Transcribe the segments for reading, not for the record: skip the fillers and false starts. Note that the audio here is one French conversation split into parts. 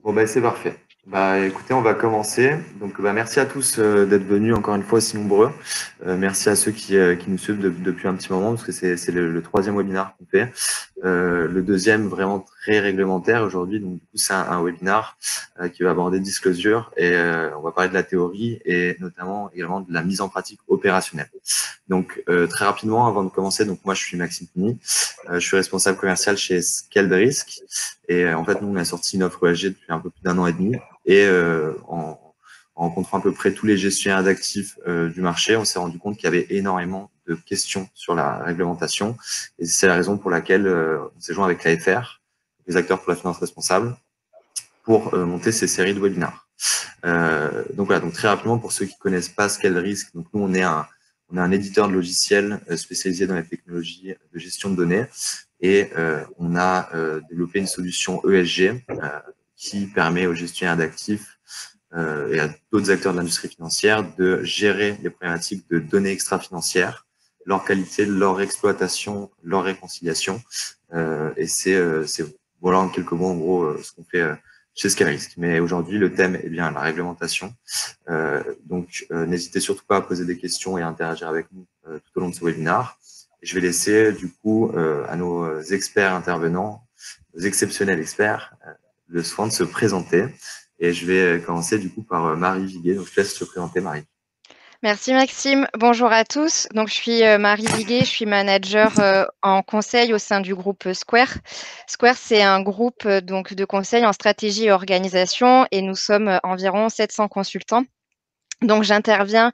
Bon, bah, c'est parfait. Bah, écoutez, on va commencer. Donc, bah, merci à tous d'être venus encore une fois aussi nombreux. Merci à ceux qui nous suivent depuis un petit moment parce que c'est le troisième webinaire qu'on fait. Le deuxième vraiment très réglementaire aujourd'hui. Donc, du coup, c'est un webinaire qui va aborder disclosure et on va parler de la théorie et notamment également de la mise en pratique opérationnelle. Donc, très rapidement, avant de commencer, donc moi, je suis Maxime Pini. Je suis responsable commercial chez Scaled Risk. Et en fait, nous, on a sorti une offre ESG depuis un peu plus d'un an et demi. Et en rencontrant à peu près tous les gestionnaires d'actifs du marché, on s'est rendu compte qu'il y avait énormément de questions sur la réglementation. Et c'est la raison pour laquelle on s'est joint avec l'AFR, les acteurs pour la finance responsable, pour monter ces séries de webinaires. Donc voilà, donc très rapidement, pour ceux qui connaissent pas Scale Risk, donc nous, on est un éditeur de logiciels spécialisé dans les technologies de gestion de données. Et on a développé une solution ESG qui permet aux gestionnaires d'actifs et à d'autres acteurs de l'industrie financière de gérer les problématiques de données extra-financières, leur qualité, leur exploitation, leur réconciliation. Et c'est voilà en quelques mots en gros ce qu'on fait chez Scalerisk. Mais aujourd'hui, le thème est bien la réglementation. Donc, n'hésitez surtout pas à poser des questions et à interagir avec nous tout au long de ce webinaire. Et je vais laisser du coup à nos experts intervenants, nos exceptionnels experts, le soin de se présenter. Et je vais commencer du coup par Marie Viguet. Donc, je te laisse te présenter, Marie. Merci Maxime. Bonjour à tous. Donc, je suis Marie Viguet, je suis manager en conseil au sein du groupe Square. Square, c'est un groupe donc de conseil en stratégie et organisation et nous sommes environ 700 consultants. Donc, j'interviens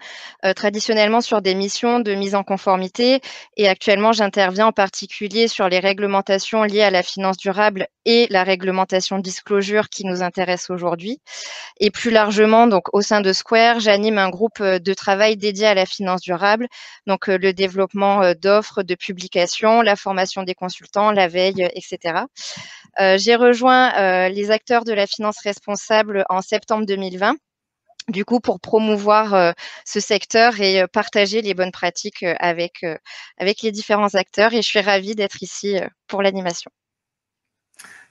traditionnellement sur des missions de mise en conformité et actuellement, j'interviens en particulier sur les réglementations liées à la finance durable et la réglementation disclosure qui nous intéresse aujourd'hui. Et plus largement, donc au sein de Square, j'anime un groupe de travail dédié à la finance durable, donc le développement d'offres, de publications, la formation des consultants, la veille, etc. J'ai rejoint les acteurs de la finance responsable en septembre 2020. Du coup, pour promouvoir ce secteur et partager les bonnes pratiques avec les différents acteurs. Et je suis ravie d'être ici pour l'animation.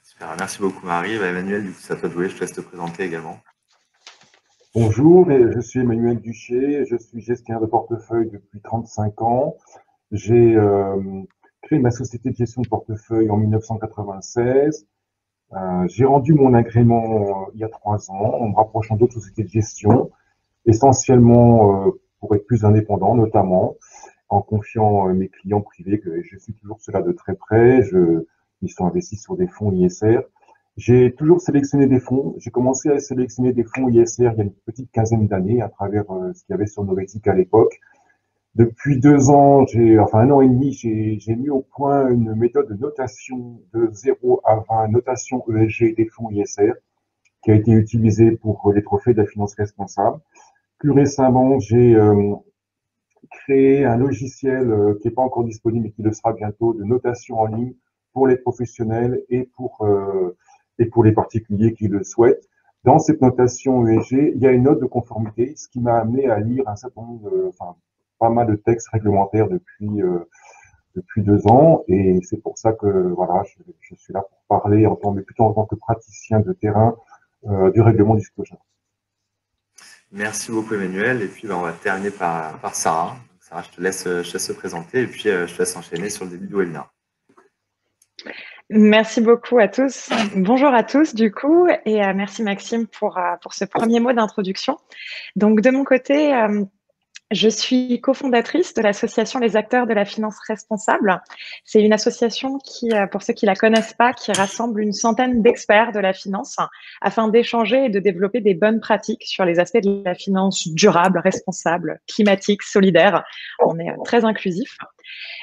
Super, merci beaucoup, Marie. Bah, Emmanuel, du coup, c'est à toi de jouer. Je te laisse te présenter également. Bonjour, je suis Emmanuel Duché, je suis gestionnaire de portefeuille depuis 35 ans. J'ai créé ma société de gestion de portefeuille en 1996. J'ai rendu mon agrément il y a 3 ans en me rapprochant d'autres sociétés de gestion, essentiellement pour être plus indépendant, notamment en confiant mes clients privés, que je suis toujours cela de très près. Ils sont investis sur des fonds ISR. J'ai toujours sélectionné des fonds. J'ai commencé à sélectionner des fonds ISR il y a une petite quinzaine d'années à travers ce qu'il y avait sur Novetic à l'époque. Depuis 2 ans, enfin 1 an et demi, j'ai mis au point une méthode de notation de 0 à 20, notation ESG des fonds ISR, qui a été utilisée pour les trophées de la finance responsable. Plus récemment, j'ai créé un logiciel qui n'est pas encore disponible mais qui le sera bientôt, de notation en ligne pour les professionnels et pour les particuliers qui le souhaitent. Dans cette notation ESG, il y a une note de conformité, ce qui m'a amené à lire un certain nombre enfin, pas mal de textes réglementaires depuis 2 ans. Et c'est pour ça que voilà, je suis là pour parler mais plutôt en tant que praticien de terrain du règlement du disclosure. Merci beaucoup, Emmanuel. Et puis, bah, on va terminer par Sarah. Donc, Sarah, je te laisse te présenter et puis je te laisse enchaîner sur le début du webinaire. Merci beaucoup à tous. Bonjour à tous du coup et merci Maxime pour ce premier mot d'introduction. Donc de mon côté, je suis cofondatrice de l'association Les Acteurs de la Finance Responsable. C'est une association qui, pour ceux qui la connaissent pas, qui rassemble une centaine d'experts de la finance afin d'échanger et de développer des bonnes pratiques sur les aspects de la finance durable, responsable, climatique, solidaire. On est très inclusif.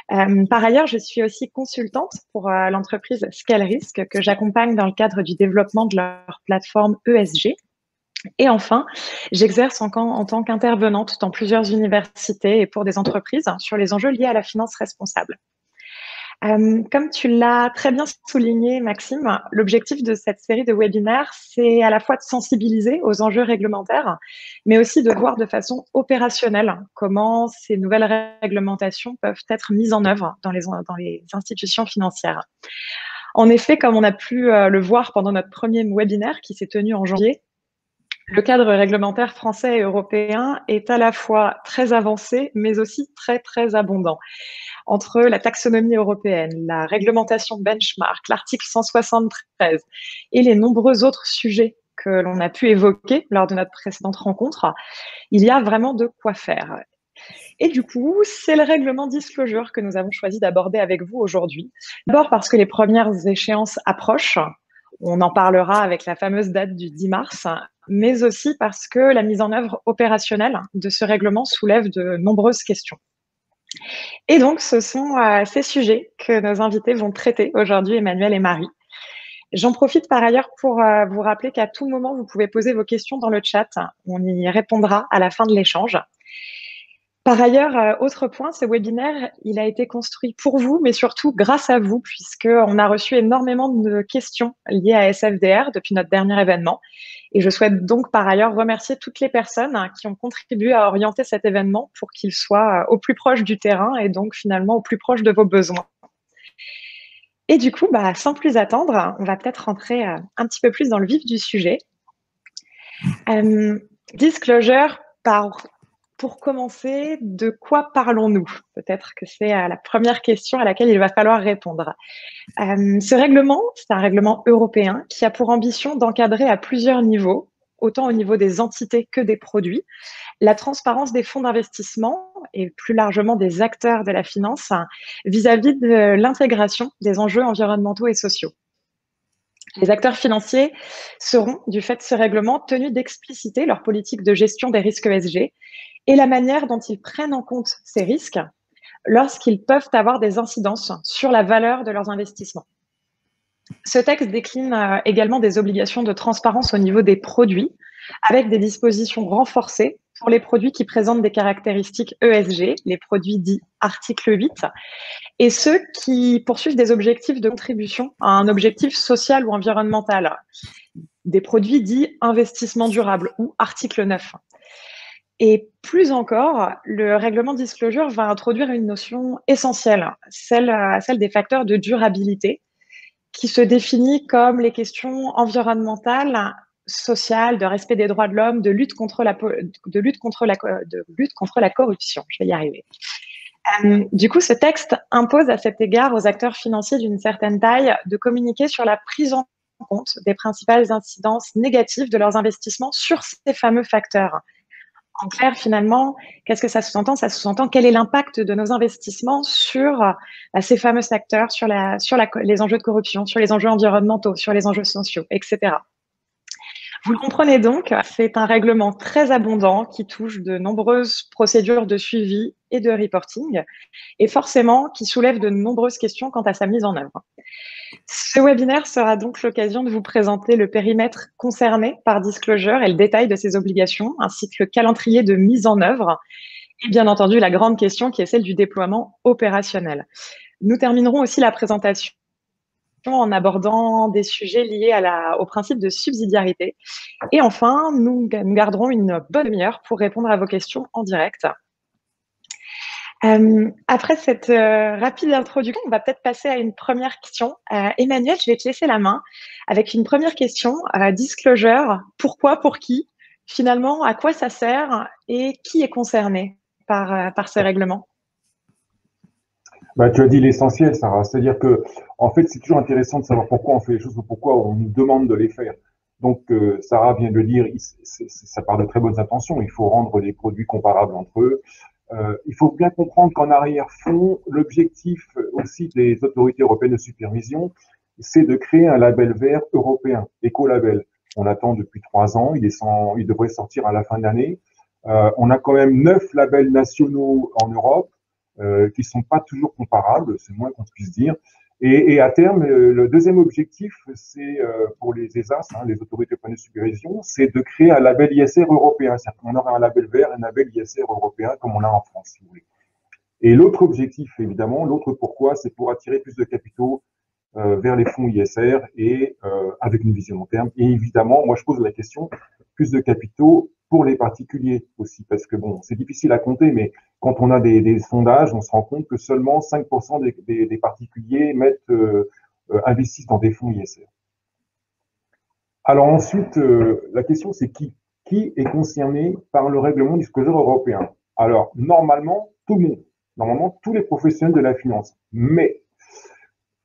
Par ailleurs, je suis aussi consultante pour l'entreprise Scale Risk que j'accompagne dans le cadre du développement de leur plateforme ESG. Et enfin, j'exerce en tant qu'intervenante dans plusieurs universités et pour des entreprises sur les enjeux liés à la finance responsable. Comme tu l'as très bien souligné, Maxime, l'objectif de cette série de webinaires, c'est à la fois de sensibiliser aux enjeux réglementaires, mais aussi de voir de façon opérationnelle comment ces nouvelles réglementations peuvent être mises en œuvre dans les institutions financières. En effet, comme on a pu le voir pendant notre premier webinaire qui s'est tenu en janvier, le cadre réglementaire français et européen est à la fois très avancé, mais aussi très, très abondant. Entre la taxonomie européenne, la réglementation benchmark, l'article 173 et les nombreux autres sujets que l'on a pu évoquer lors de notre précédente rencontre, il y a vraiment de quoi faire. Et du coup, c'est le règlement disclosure que nous avons choisi d'aborder avec vous aujourd'hui. D'abord parce que les premières échéances approchent. On en parlera avec la fameuse date du 10 mars, mais aussi parce que la mise en œuvre opérationnelle de ce règlement soulève de nombreuses questions. Et donc, ce sont ces sujets que nos invités vont traiter aujourd'hui, Emmanuel et Marie. J'en profite par ailleurs pour vous rappeler qu'à tout moment, vous pouvez poser vos questions dans le chat. On y répondra à la fin de l'échange. Par ailleurs, autre point, ce webinaire, il a été construit pour vous, mais surtout grâce à vous, puisqu'on a reçu énormément de questions liées à SFDR depuis notre dernier événement. Et je souhaite donc par ailleurs remercier toutes les personnes qui ont contribué à orienter cet événement pour qu'il soit au plus proche du terrain et donc finalement au plus proche de vos besoins. Et du coup, sans plus attendre, on va peut-être rentrer un petit peu plus dans le vif du sujet. Disclosure, pour commencer, de quoi parlons-nous? Peut-être que c'est la première question à laquelle il va falloir répondre. Ce règlement, c'est un règlement européen qui a pour ambition d'encadrer à plusieurs niveaux, autant au niveau des entités que des produits, la transparence des fonds d'investissement et plus largement des acteurs de la finance vis-à-vis de l'intégration des enjeux environnementaux et sociaux. Les acteurs financiers seront, du fait de ce règlement, tenus d'expliciter leur politique de gestion des risques ESG et la manière dont ils prennent en compte ces risques lorsqu'ils peuvent avoir des incidences sur la valeur de leurs investissements. Ce texte décline également des obligations de transparence au niveau des produits, avec des dispositions renforcées pour les produits qui présentent des caractéristiques ESG, les produits dits article 8, et ceux qui poursuivent des objectifs de contribution à un objectif social ou environnemental, des produits dits investissement durable ou article 9. Et plus encore, le règlement disclosure va introduire une notion essentielle, celle des facteurs de durabilité, qui se définit comme les questions environnementales, sociales, de respect des droits de l'homme, de lutte contre la corruption. Je vais y arriver. Du coup, ce texte impose à cet égard aux acteurs financiers d'une certaine taille de communiquer sur la prise en compte des principales incidences négatives de leurs investissements sur ces fameux facteurs. En clair, finalement, qu'est-ce que ça sous-entend? Ça sous-entend quel est l'impact de nos investissements sur ces fameux secteurs, sur les enjeux de corruption, sur les enjeux environnementaux, sur les enjeux sociaux, etc. Vous le comprenez donc, c'est un règlement très abondant qui touche de nombreuses procédures de suivi et de reporting, et forcément qui soulève de nombreuses questions quant à sa mise en œuvre. Ce webinaire sera donc l'occasion de vous présenter le périmètre concerné par Disclosure et le détail de ses obligations, ainsi que le calendrier de mise en œuvre, et bien entendu la grande question qui est celle du déploiement opérationnel. Nous terminerons aussi la présentation en abordant des sujets liés au principe de subsidiarité. Et enfin, nous garderons une bonne demi-heure pour répondre à vos questions en direct. Après cette rapide introduction, on va peut-être passer à une première question. Emmanuel, je vais te laisser la main avec une première question. Disclosure, pourquoi, pour qui? Finalement, à quoi ça sert et qui est concerné par ce règlement? Tu as dit l'essentiel, Sarah. C'est-à-dire que, en fait, c'est toujours intéressant de savoir pourquoi on fait les choses ou pourquoi on nous demande de les faire. Donc, Sarah vient de le dire, ça part de très bonnes intentions. Il faut rendre les produits comparables entre eux. Il faut bien comprendre qu'en arrière-fond, l'objectif aussi des autorités européennes de supervision, c'est de créer un label vert européen, écolabel. On attend depuis 3 ans, il devrait sortir à la fin de l'année. On a quand même 9 labels nationaux en Europe qui sont pas toujours comparables, c'est le moins qu'on puisse dire. Et à terme, le deuxième objectif, c'est pour les ESAS, les autorités européennes de supervision, c'est de créer un label ISR européen. C'est-à-dire qu'on aura un label vert, un label ISR européen, comme on a en France, si vous voulez. Et l'autre objectif, évidemment, l'autre pourquoi, c'est pour attirer plus de capitaux vers les fonds ISR et avec une vision long terme. Et évidemment, moi, je pose la question, plus de capitaux pour les particuliers aussi, parce que bon, c'est difficile à compter, mais quand on a des sondages, on se rend compte que seulement 5% des particuliers mettent investissent dans des fonds ISR. Alors ensuite, la question c'est qui? Qui est concerné par le règlement Disclosure européen? Alors, normalement, tout le monde. Normalement, tous les professionnels de la finance. Mais,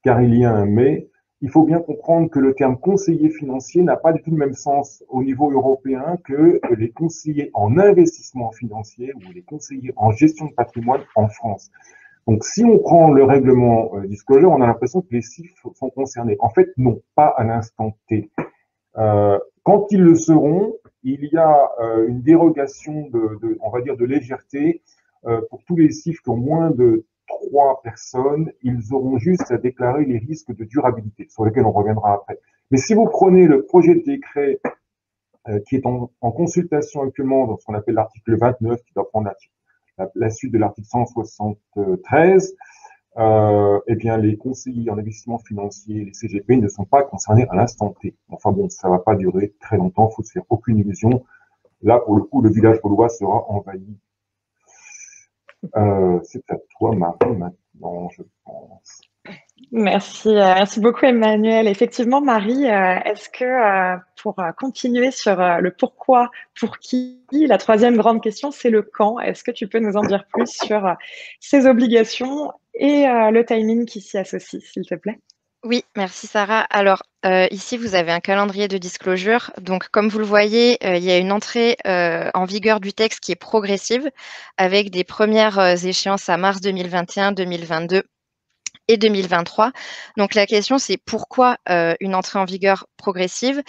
car il y a un mais, il faut bien comprendre que le terme conseiller financier n'a pas du tout le même sens au niveau européen que les conseillers en investissement financier ou les conseillers en gestion de patrimoine en France. Donc, si on prend le règlement Disclosure, on a l'impression que les chiffres sont concernés. En fait, non, pas à l'instant T. Quand ils le seront, il y a une dérogation on va dire, de légèreté pour tous les CIF qui ont moins de 3 personnes. Ils auront juste à déclarer les risques de durabilité, sur lesquels on reviendra après. Mais si vous prenez le projet de décret qui est en consultation actuellement dans ce qu'on appelle l'article 29, qui doit prendre la suite de l'article 173, eh bien, les conseillers en investissement financier, les CGP, ne sont pas concernés à l'instant T. Enfin bon, ça va pas durer très longtemps, il faut se faire aucune illusion. Là, pour le coup, le village gaulois sera envahi. C'est à toi, Marie, maintenant, je pense. Merci, merci beaucoup, Emmanuel. Effectivement, Marie, est-ce que pour continuer sur le pourquoi, pour qui, la troisième grande question, c'est le quand. Est-ce que tu peux nous en dire plus sur ces obligations et le timing qui s'y associe, s'il te plaît? Oui, merci Sarah. Alors, ici, vous avez un calendrier de disclosure. Donc, comme vous le voyez, il y a une entrée en vigueur du texte qui est progressive, avec des premières échéances à mars 2021, 2022 et 2023. Donc, la question, c'est pourquoi une entrée en vigueur progressive?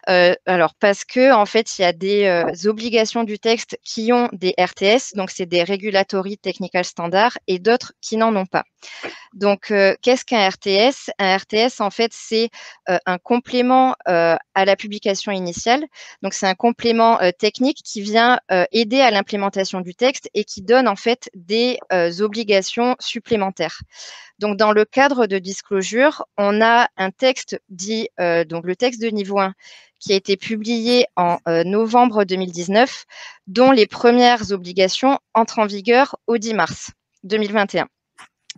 Alors, parce que en fait, il y a des obligations du texte qui ont des RTS, donc c'est des Regulatory Technical Standards, et d'autres qui n'en ont pas. Donc, qu'est-ce qu'un RTS? Un RTS, en fait, c'est un complément à la publication initiale. Donc, c'est un complément technique qui vient aider à l'implémentation du texte et qui donne, en fait, des obligations supplémentaires. Donc, dans le cadre de disclosure, on a un texte dit, donc le texte de niveau 1, qui a été publié en novembre 2019, dont les premières obligations entrent en vigueur au 10 mars 2021.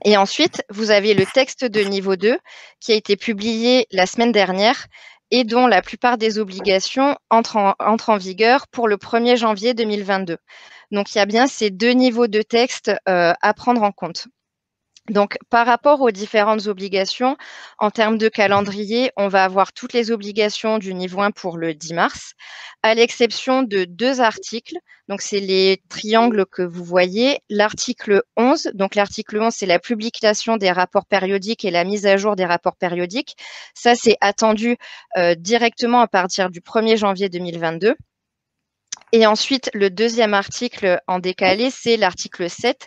Et ensuite, vous avez le texte de niveau 2 qui a été publié la semaine dernière et dont la plupart des obligations entrent en vigueur pour le 1er janvier 2022. Donc, il y a bien ces deux niveaux de texte à prendre en compte. Donc, par rapport aux différentes obligations, en termes de calendrier, on va avoir toutes les obligations du niveau 1 pour le 10 mars, à l'exception de 2 articles. Donc, c'est les triangles que vous voyez. L'article 11, donc l'article 11, c'est la publication des rapports périodiques et la mise à jour des rapports périodiques. Ça, c'est attendu directement à partir du 1er janvier 2022. Et ensuite, le deuxième article en décalé, c'est l'article 7.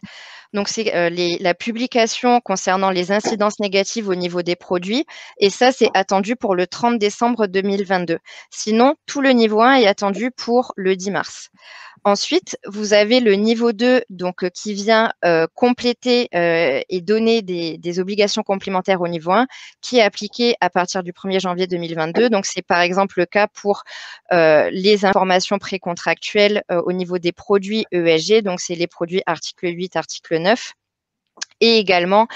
Donc, c'est la publication concernant les incidences négatives au niveau des produits. Et ça, c'est attendu pour le 30 décembre 2022. Sinon, tout le niveau 1 est attendu pour le 10 mars. Ensuite, vous avez le niveau 2 donc, qui vient compléter et donner des obligations complémentaires au niveau 1 qui est appliqué à partir du 1er janvier 2022. Donc, c'est par exemple le cas pour les informations précontractuelles au niveau des produits ESG. Donc, c'est les produits article 8, article 9. Et également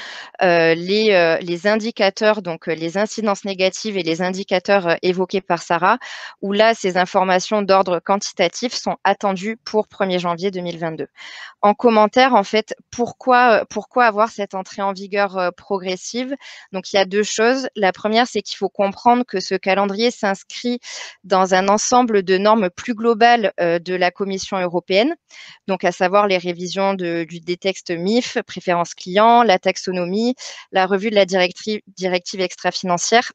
les indicateurs, donc les incidences négatives et les indicateurs évoqués par Sarah, où là, ces informations d'ordre quantitatif sont attendues pour 1er janvier 2022. En commentaire, en fait, pourquoi avoir cette entrée en vigueur progressive? Donc, il y a 2 choses. La première, c'est qu'il faut comprendre que ce calendrier s'inscrit dans un ensemble de normes plus globales de la Commission européenne, donc à savoir les révisions des textes MIF, préférences clients, la taxonomie, la revue de la directive extra-financière.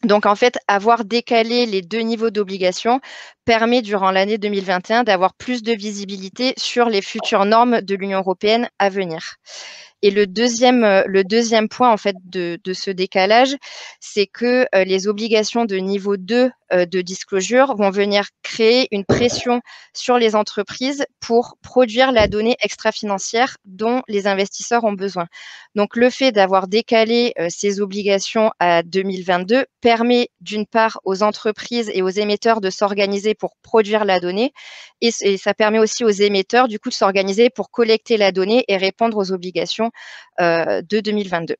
Donc, en fait, avoir décalé les 2 niveaux d'obligation permet, durant l'année 2021, d'avoir plus de visibilité sur les futures normes de l'Union européenne à venir. Et le deuxième point, en fait, de ce décalage, c'est que les obligations de niveau 2 de disclosure vont venir créer une pression sur les entreprises pour produire la donnée extra-financière dont les investisseurs ont besoin. Donc, le fait d'avoir décalé ces obligations à 2022 permet, d'une part, aux entreprises et aux émetteurs de s'organiser pour produire la donnée et ça permet aussi aux émetteurs, du coup, de s'organiser pour collecter la donnée et répondre aux obligations de 2022.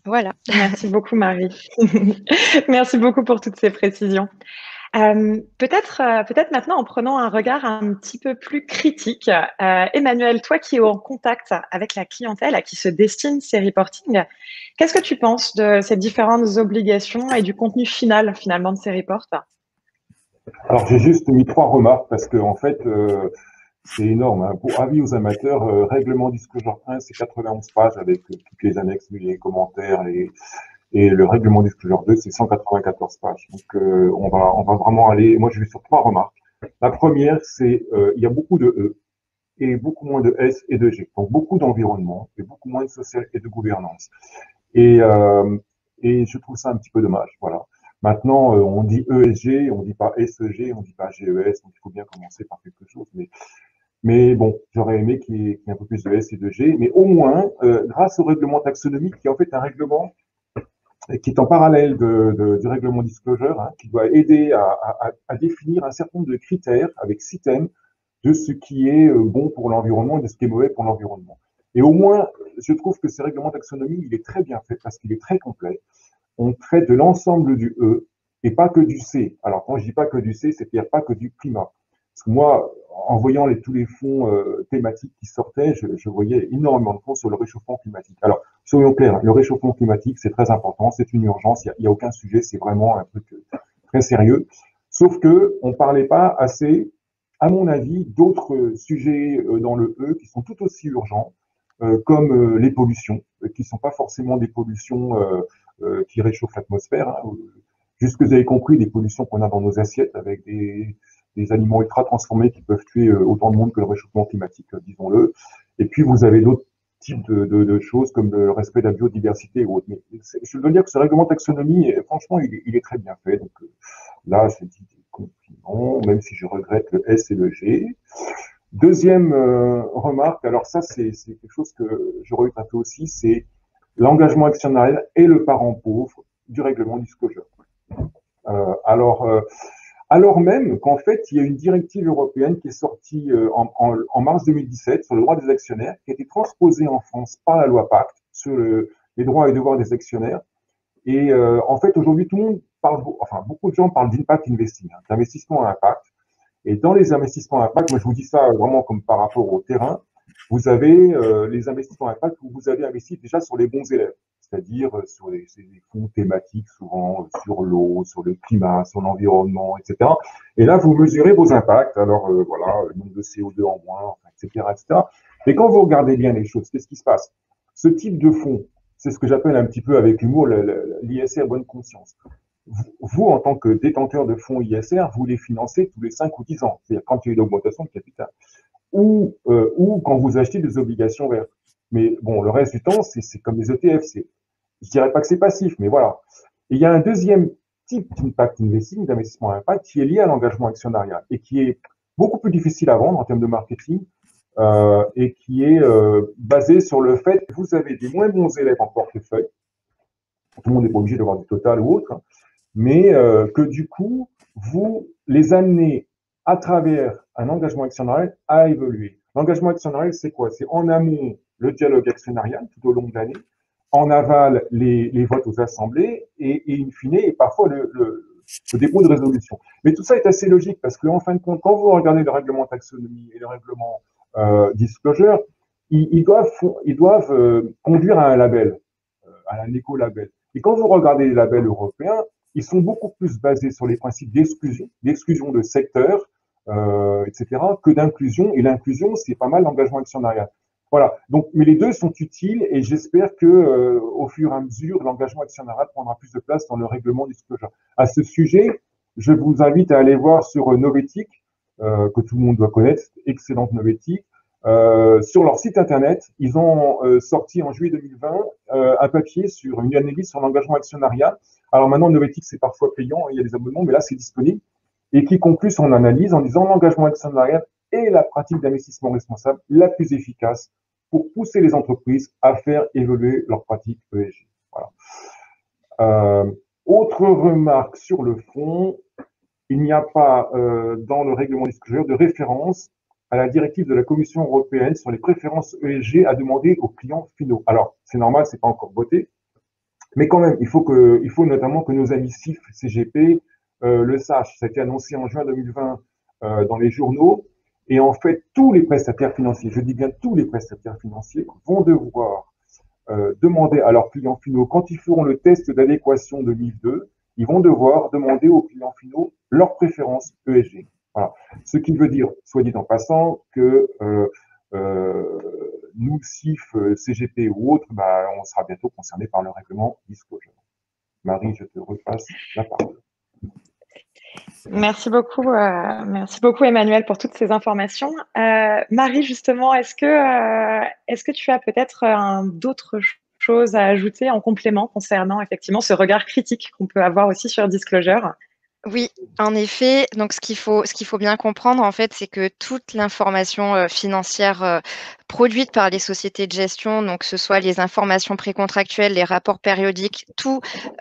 Voilà. Merci beaucoup, Marie. Merci beaucoup pour toutes ces précisions. Peut-être maintenant en prenant un regard un petit peu plus critique, Emmanuel, toi qui es en contact avec la clientèle à qui se destinent ces reportings, qu'est-ce que tu penses de ces différentes obligations et du contenu final finalement de ces reports? Alors, j'ai juste mis 3 remarques parce que, en fait, c'est énorme. Hein. Pour avis aux amateurs, règlement Disclosure 1, c'est 91 pages avec toutes les annexes, les commentaires, et le règlement Disclosure 2, c'est 194 pages. Donc, on va vraiment aller. Moi, je vais sur 3 remarques. La première, c'est il y a beaucoup de E et beaucoup moins de S et de G. Donc, beaucoup d'environnement et beaucoup moins de social et de gouvernance. Et, euh, et je trouve ça un petit peu dommage. Voilà. Maintenant, on dit ESG, on dit pas SEG, on dit pas GES, donc il faut bien commencer par quelque chose. Mais bon, j'aurais aimé qu'il y ait un peu plus de S et de G. Mais au moins, grâce au règlement taxonomique, qui est en fait un règlement qui est en parallèle du règlement disclosure, hein, qui doit aider à définir un certain nombre de critères avec 6 thèmes de ce qui est bon pour l'environnement et de ce qui est mauvais pour l'environnement. Et au moins, je trouve que ce règlement taxonomie, il est très bien fait parce qu'il est très complet. On traite de l'ensemble du E et pas que du C. Alors, quand je dis pas que du C, c'est-à-dire pas que du climat. Parce que moi, en voyant tous les fonds thématiques qui sortaient, je voyais énormément de fonds sur le réchauffement climatique. Alors, soyons clairs, le réchauffement climatique, c'est très important, c'est une urgence, il y a aucun sujet, c'est vraiment un truc très sérieux. Sauf que on parlait pas assez, à mon avis, d'autres sujets dans le E qui sont tout aussi urgents, comme les pollutions, qui sont pas forcément des pollutions qui réchauffent l'atmosphère. Hein, juste que vous avez compris, des pollutions qu'on a dans nos assiettes avec des aliments ultra transformés qui peuvent tuer autant de monde que le réchauffement climatique, disons-le. Et puis vous avez d'autres types de choses comme le respect de la biodiversité ou autre. Mais je veux dire que ce règlement taxonomie, franchement, il est très bien fait. Donc là, je dis des compliments, même si je regrette le S et le G. Deuxième remarque, alors ça c'est quelque chose que je regrette un peu aussi, c'est l'engagement actionnarial est le parent pauvre du règlement disclosure. Euh, alors, euh, alors même qu'en fait, il y a une directive européenne qui est sortie en mars 2017 sur le droit des actionnaires, qui a été transposée en France par la loi Pacte sur les droits et devoirs des actionnaires. Et en fait, aujourd'hui, tout le monde parle, enfin, beaucoup de gens parlent d'impact investing, hein, d'investissement à impact. Et dans les investissements à impact, moi je vous dis ça vraiment comme par rapport au terrain, vous avez les investissements à impact où vous avez investi déjà sur les bons élèves, c'est-à-dire sur les fonds thématiques, souvent sur l'eau, sur le climat, sur l'environnement, etc. Et là, vous mesurez vos impacts, alors voilà, le nombre de CO2 en moins, etc., etc. Et quand vous regardez bien les choses, qu'est-ce qui se passe? Ce type de fonds, c'est ce que j'appelle un petit peu avec l'humour l'ISR bonne conscience. Vous, en tant que détenteur de fonds ISR, vous les financez tous les 5 ou 10 ans, c'est-à-dire quand il y a une augmentation de capital, ou quand vous achetez des obligations vertes. Mais bon, le reste du temps, c'est comme les ETF. Je dirais pas que c'est passif, mais voilà. Et il y a un deuxième type d'impact investing, d'investissement à impact, qui est lié à l'engagement actionnarial et qui est beaucoup plus difficile à vendre en termes de marketing et qui est basé sur le fait que vous avez des moins bons élèves en portefeuille. Tout le monde n'est pas obligé d'avoir du total ou autre, mais que du coup, vous les amenez à travers un engagement actionnarial à évoluer. L'engagement actionnarial, c'est quoi? C'est en amont le dialogue actionnarial tout au long de l'année, en aval les votes aux assemblées et in fine, et parfois le dépôt de résolution. Mais tout ça est assez logique parce qu'en fin de compte, quand vous regardez le règlement taxonomie et le règlement disclosure, ils doivent conduire à un label, à un éco-label. Et quand vous regardez les labels européens, ils sont beaucoup plus basés sur les principes d'exclusion de secteurs, etc., que d'inclusion. Et l'inclusion, c'est pas mal l'engagement actionnarial. Voilà. Donc, mais les deux sont utiles et j'espère que, au fur et à mesure, l'engagement actionnarial prendra plus de place dans le règlement disclosure. À ce sujet, je vous invite à aller voir sur Novetic, que tout le monde doit connaître, excellente Novetic. Sur leur site internet, ils ont sorti en juillet 2020 un papier sur une analyse sur l'engagement actionnarial. Alors maintenant, Novetic, c'est parfois payant, il y a des abonnements, mais là, c'est disponible. Et qui conclut son analyse en disant l'engagement actionnarial est la pratique d'investissement responsable la plus efficace pour pousser les entreprises à faire évoluer leurs pratiques ESG. Voilà. Autre remarque sur le fond, il n'y a pas dans le règlement disclosure de référence à la directive de la Commission européenne sur les préférences ESG à demander aux clients finaux. Alors, c'est normal, c'est pas encore voté, Mais quand même, il faut notamment que nos amis CIF, CGP le sachent. Ça a été annoncé en juin 2020 dans les journaux. Et en fait, tous les prestataires financiers, je dis bien tous les prestataires financiers, vont devoir demander à leurs clients finaux, quand ils feront le test d'adéquation de NIF2, ils vont devoir demander aux clients finaux leur préférence ESG. Voilà. Ce qui veut dire, soit dit en passant, que nous, CIF, CGP ou autres, bah, on sera bientôt concernés par le règlement Disclosure. Marie, je te repasse la parole. Merci beaucoup Emmanuel pour toutes ces informations. Marie, justement, est-ce que tu as peut-être d'autres choses à ajouter en complément concernant effectivement ce regard critique qu'on peut avoir aussi sur Disclosure? Oui, en effet. Donc, ce qu'il faut bien comprendre, en fait, c'est que toute l'information financière produite par les sociétés de gestion, donc que ce soit les informations précontractuelles, les rapports périodiques, tous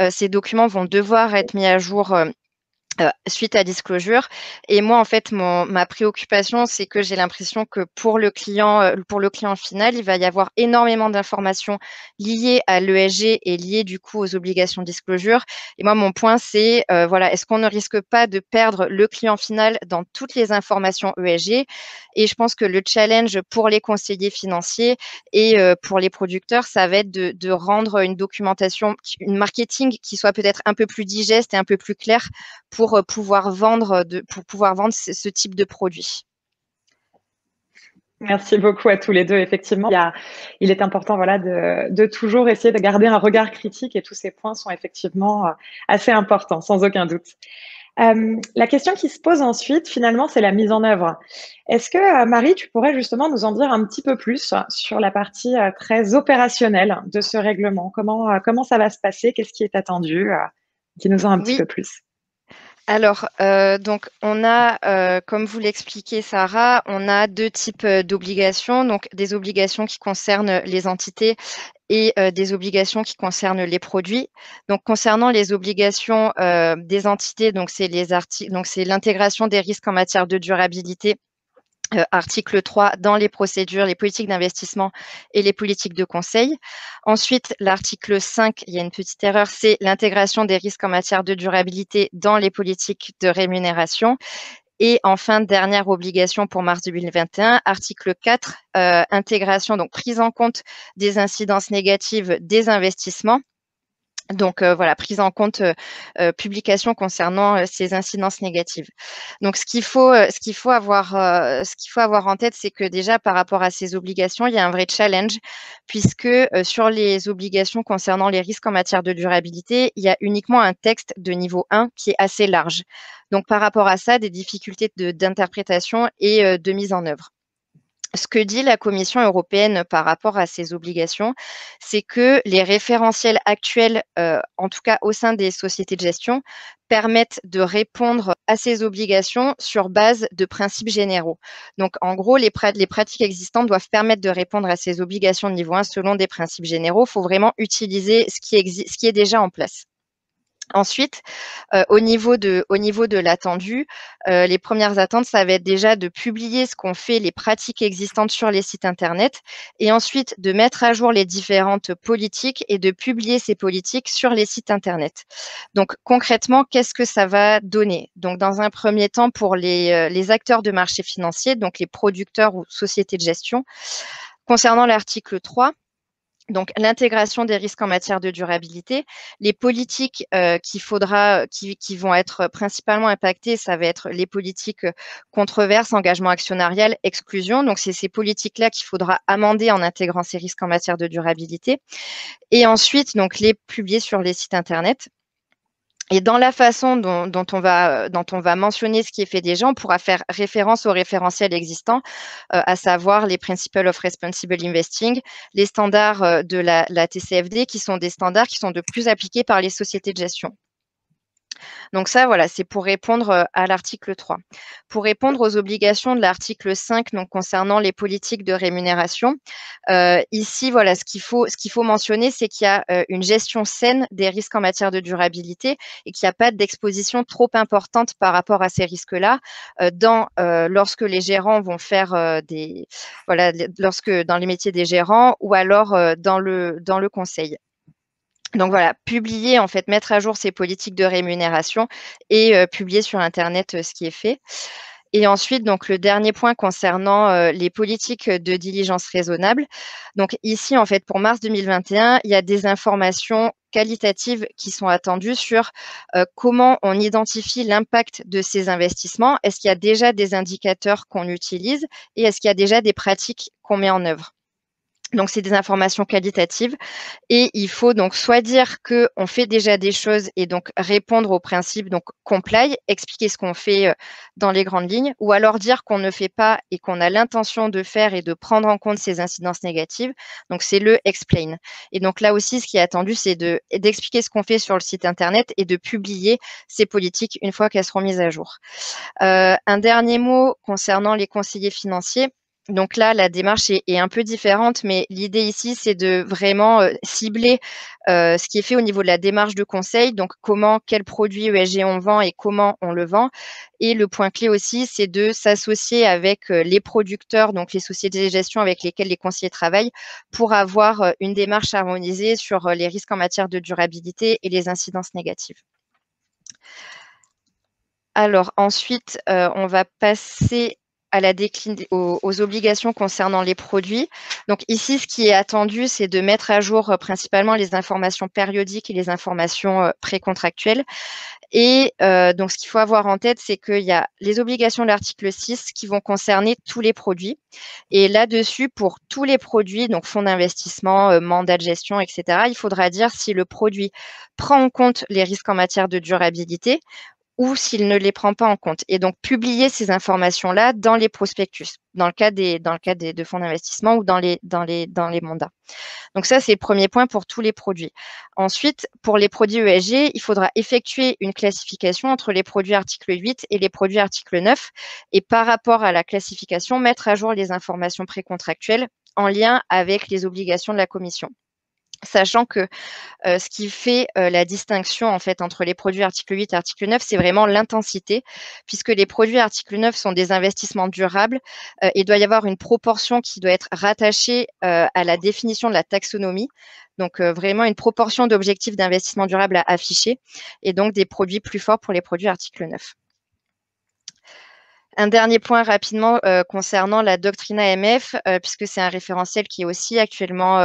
ces documents vont devoir être mis à jour suite à Disclosure. Et moi, en fait, ma préoccupation, c'est que j'ai l'impression que pour le client final, il va y avoir énormément d'informations liées à l'ESG et liées du coup aux obligations Disclosure. Et moi, mon point, c'est voilà, est-ce qu'on ne risque pas de perdre le client final dans toutes les informations ESG? Et je pense que le challenge pour les conseillers financiers et pour les producteurs, ça va être de rendre une documentation, une marketing qui soit peut-être un peu plus digeste et un peu plus claire pour pouvoir vendre ce type de produit. Merci beaucoup à tous les deux. Effectivement, il est important voilà, de toujours essayer de garder un regard critique et tous ces points sont effectivement assez importants, sans aucun doute. La question qui se pose ensuite, finalement, c'est la mise en œuvre. Est-ce que, Marie, tu pourrais justement nous en dire un petit peu plus sur la partie très opérationnelle de ce règlement? Comment ça va se passer? Qu'est-ce qui est attendu? Dis-nous-en un petit peu plus. Alors, donc on a, comme vous l'expliquez Sarah, on a deux types d'obligations, donc des obligations qui concernent les entités et des obligations qui concernent les produits. Donc concernant les obligations des entités, donc c'est l'intégration des risques en matière de durabilité. Article 3 dans les procédures, les politiques d'investissement et les politiques de conseil. Ensuite, l'article 5, il y a une petite erreur, c'est l'intégration des risques en matière de durabilité dans les politiques de rémunération. Et enfin, dernière obligation pour mars 2021, article 4, intégration, donc prise en compte des incidences négatives des investissements. Donc voilà, prise en compte, publication concernant ces incidences négatives. Donc ce qu'il faut avoir en tête, c'est que déjà par rapport à ces obligations, il y a un vrai challenge puisque sur les obligations concernant les risques en matière de durabilité, il y a uniquement un texte de niveau 1 qui est assez large. Donc par rapport à ça, des difficultés d'interprétation et de mise en œuvre. Ce que dit la Commission européenne par rapport à ces obligations, c'est que les référentiels actuels, en tout cas au sein des sociétés de gestion, permettent de répondre à ces obligations sur base de principes généraux. Donc, en gros, les pratiques existantes doivent permettre de répondre à ces obligations de niveau 1 selon des principes généraux. Il faut vraiment utiliser ce qui est déjà en place. Ensuite, au niveau de l'attendu, les premières attentes, ça va être déjà de publier ce qu'ont fait les pratiques existantes sur les sites internet et ensuite de mettre à jour les différentes politiques et de publier ces politiques sur les sites internet. Donc concrètement, qu'est-ce que ça va donner? Donc dans un premier temps, pour les acteurs de marché financier, donc les producteurs ou sociétés de gestion, concernant l'article 3, donc, l'intégration des risques en matière de durabilité, les politiques qui vont être principalement impactées, ça va être les politiques controverses, engagement actionnarial, exclusion. Donc, c'est ces politiques-là qu'il faudra amender en intégrant ces risques en matière de durabilité. Et ensuite, donc, les publier sur les sites Internet. Et dans la façon dont on va mentionner ce qui est fait déjà, on pourra faire référence aux référentiels existants, à savoir les Principles of Responsible Investing, les standards de la TCFD, qui sont des standards qui sont de plus appliqués par les sociétés de gestion. Donc ça, voilà, c'est pour répondre à l'article 3. Pour répondre aux obligations de l'article 5, donc concernant les politiques de rémunération, ici, voilà, ce qu'il faut mentionner, c'est qu'il y a une gestion saine des risques en matière de durabilité et qu'il n'y a pas d'exposition trop importante par rapport à ces risques-là lorsque les gérants vont faire lorsque dans les métiers des gérants ou alors dans le conseil. Donc voilà, publier, en fait, mettre à jour ces politiques de rémunération et publier sur internet ce qui est fait. Et ensuite, donc le dernier point concernant les politiques de diligence raisonnable. Donc ici, en fait, pour mars 2021, il y a des informations qualitatives qui sont attendues sur comment on identifie l'impact de ces investissements. Est-ce qu'il y a déjà des indicateurs qu'on utilise et est-ce qu'il y a déjà des pratiques qu'on met en œuvre? Donc, c'est des informations qualitatives et il faut donc soit dire qu'on fait déjà des choses et donc répondre au principe, donc comply, expliquer ce qu'on fait dans les grandes lignes, ou alors dire qu'on ne fait pas et qu'on a l'intention de faire et de prendre en compte ces incidences négatives. Donc, c'est le explain. Et donc là aussi, ce qui est attendu, c'est d'expliquer ce qu'on fait sur le site internet et de publier ces politiques une fois qu'elles seront mises à jour. Un dernier mot concernant les conseillers financiers. Donc là, la démarche est un peu différente, mais l'idée ici, c'est de vraiment cibler ce qui est fait au niveau de la démarche de conseil, donc quel produit ESG on vend et comment on le vend. Et le point clé aussi, c'est de s'associer avec les producteurs, donc les sociétés de gestion avec lesquelles les conseillers travaillent, pour avoir une démarche harmonisée sur les risques en matière de durabilité et les incidences négatives. Alors ensuite, on va passer à aux obligations concernant les produits. Donc ici, ce qui est attendu, c'est de mettre à jour principalement les informations périodiques et les informations précontractuelles. Et donc, ce qu'il faut avoir en tête, c'est qu'il y a les obligations de l'article 6 qui vont concerner tous les produits. Et là-dessus, pour tous les produits, donc fonds d'investissement, mandat de gestion, etc., il faudra dire si le produit prend en compte les risques en matière de durabilité ou s'il ne les prend pas en compte. Et donc, publier ces informations-là dans les prospectus, dans le cas de fonds d'investissement ou dans les mandats. Donc ça, c'est le premier point pour tous les produits. Ensuite, pour les produits ESG, il faudra effectuer une classification entre les produits article 8 et les produits article 9. Et par rapport à la classification, mettre à jour les informations précontractuelles en lien avec les obligations de la commission. Sachant que ce qui fait la distinction en fait entre les produits article 8 et article 9, c'est vraiment l'intensité, puisque les produits article 9 sont des investissements durables. Il doit y avoir une proportion qui doit être rattachée à la définition de la taxonomie. Donc, vraiment une proportion d'objectifs d'investissement durable à afficher et donc des produits plus forts pour les produits article 9. Un dernier point rapidement concernant la doctrine AMF, puisque c'est un référentiel qui est aussi actuellement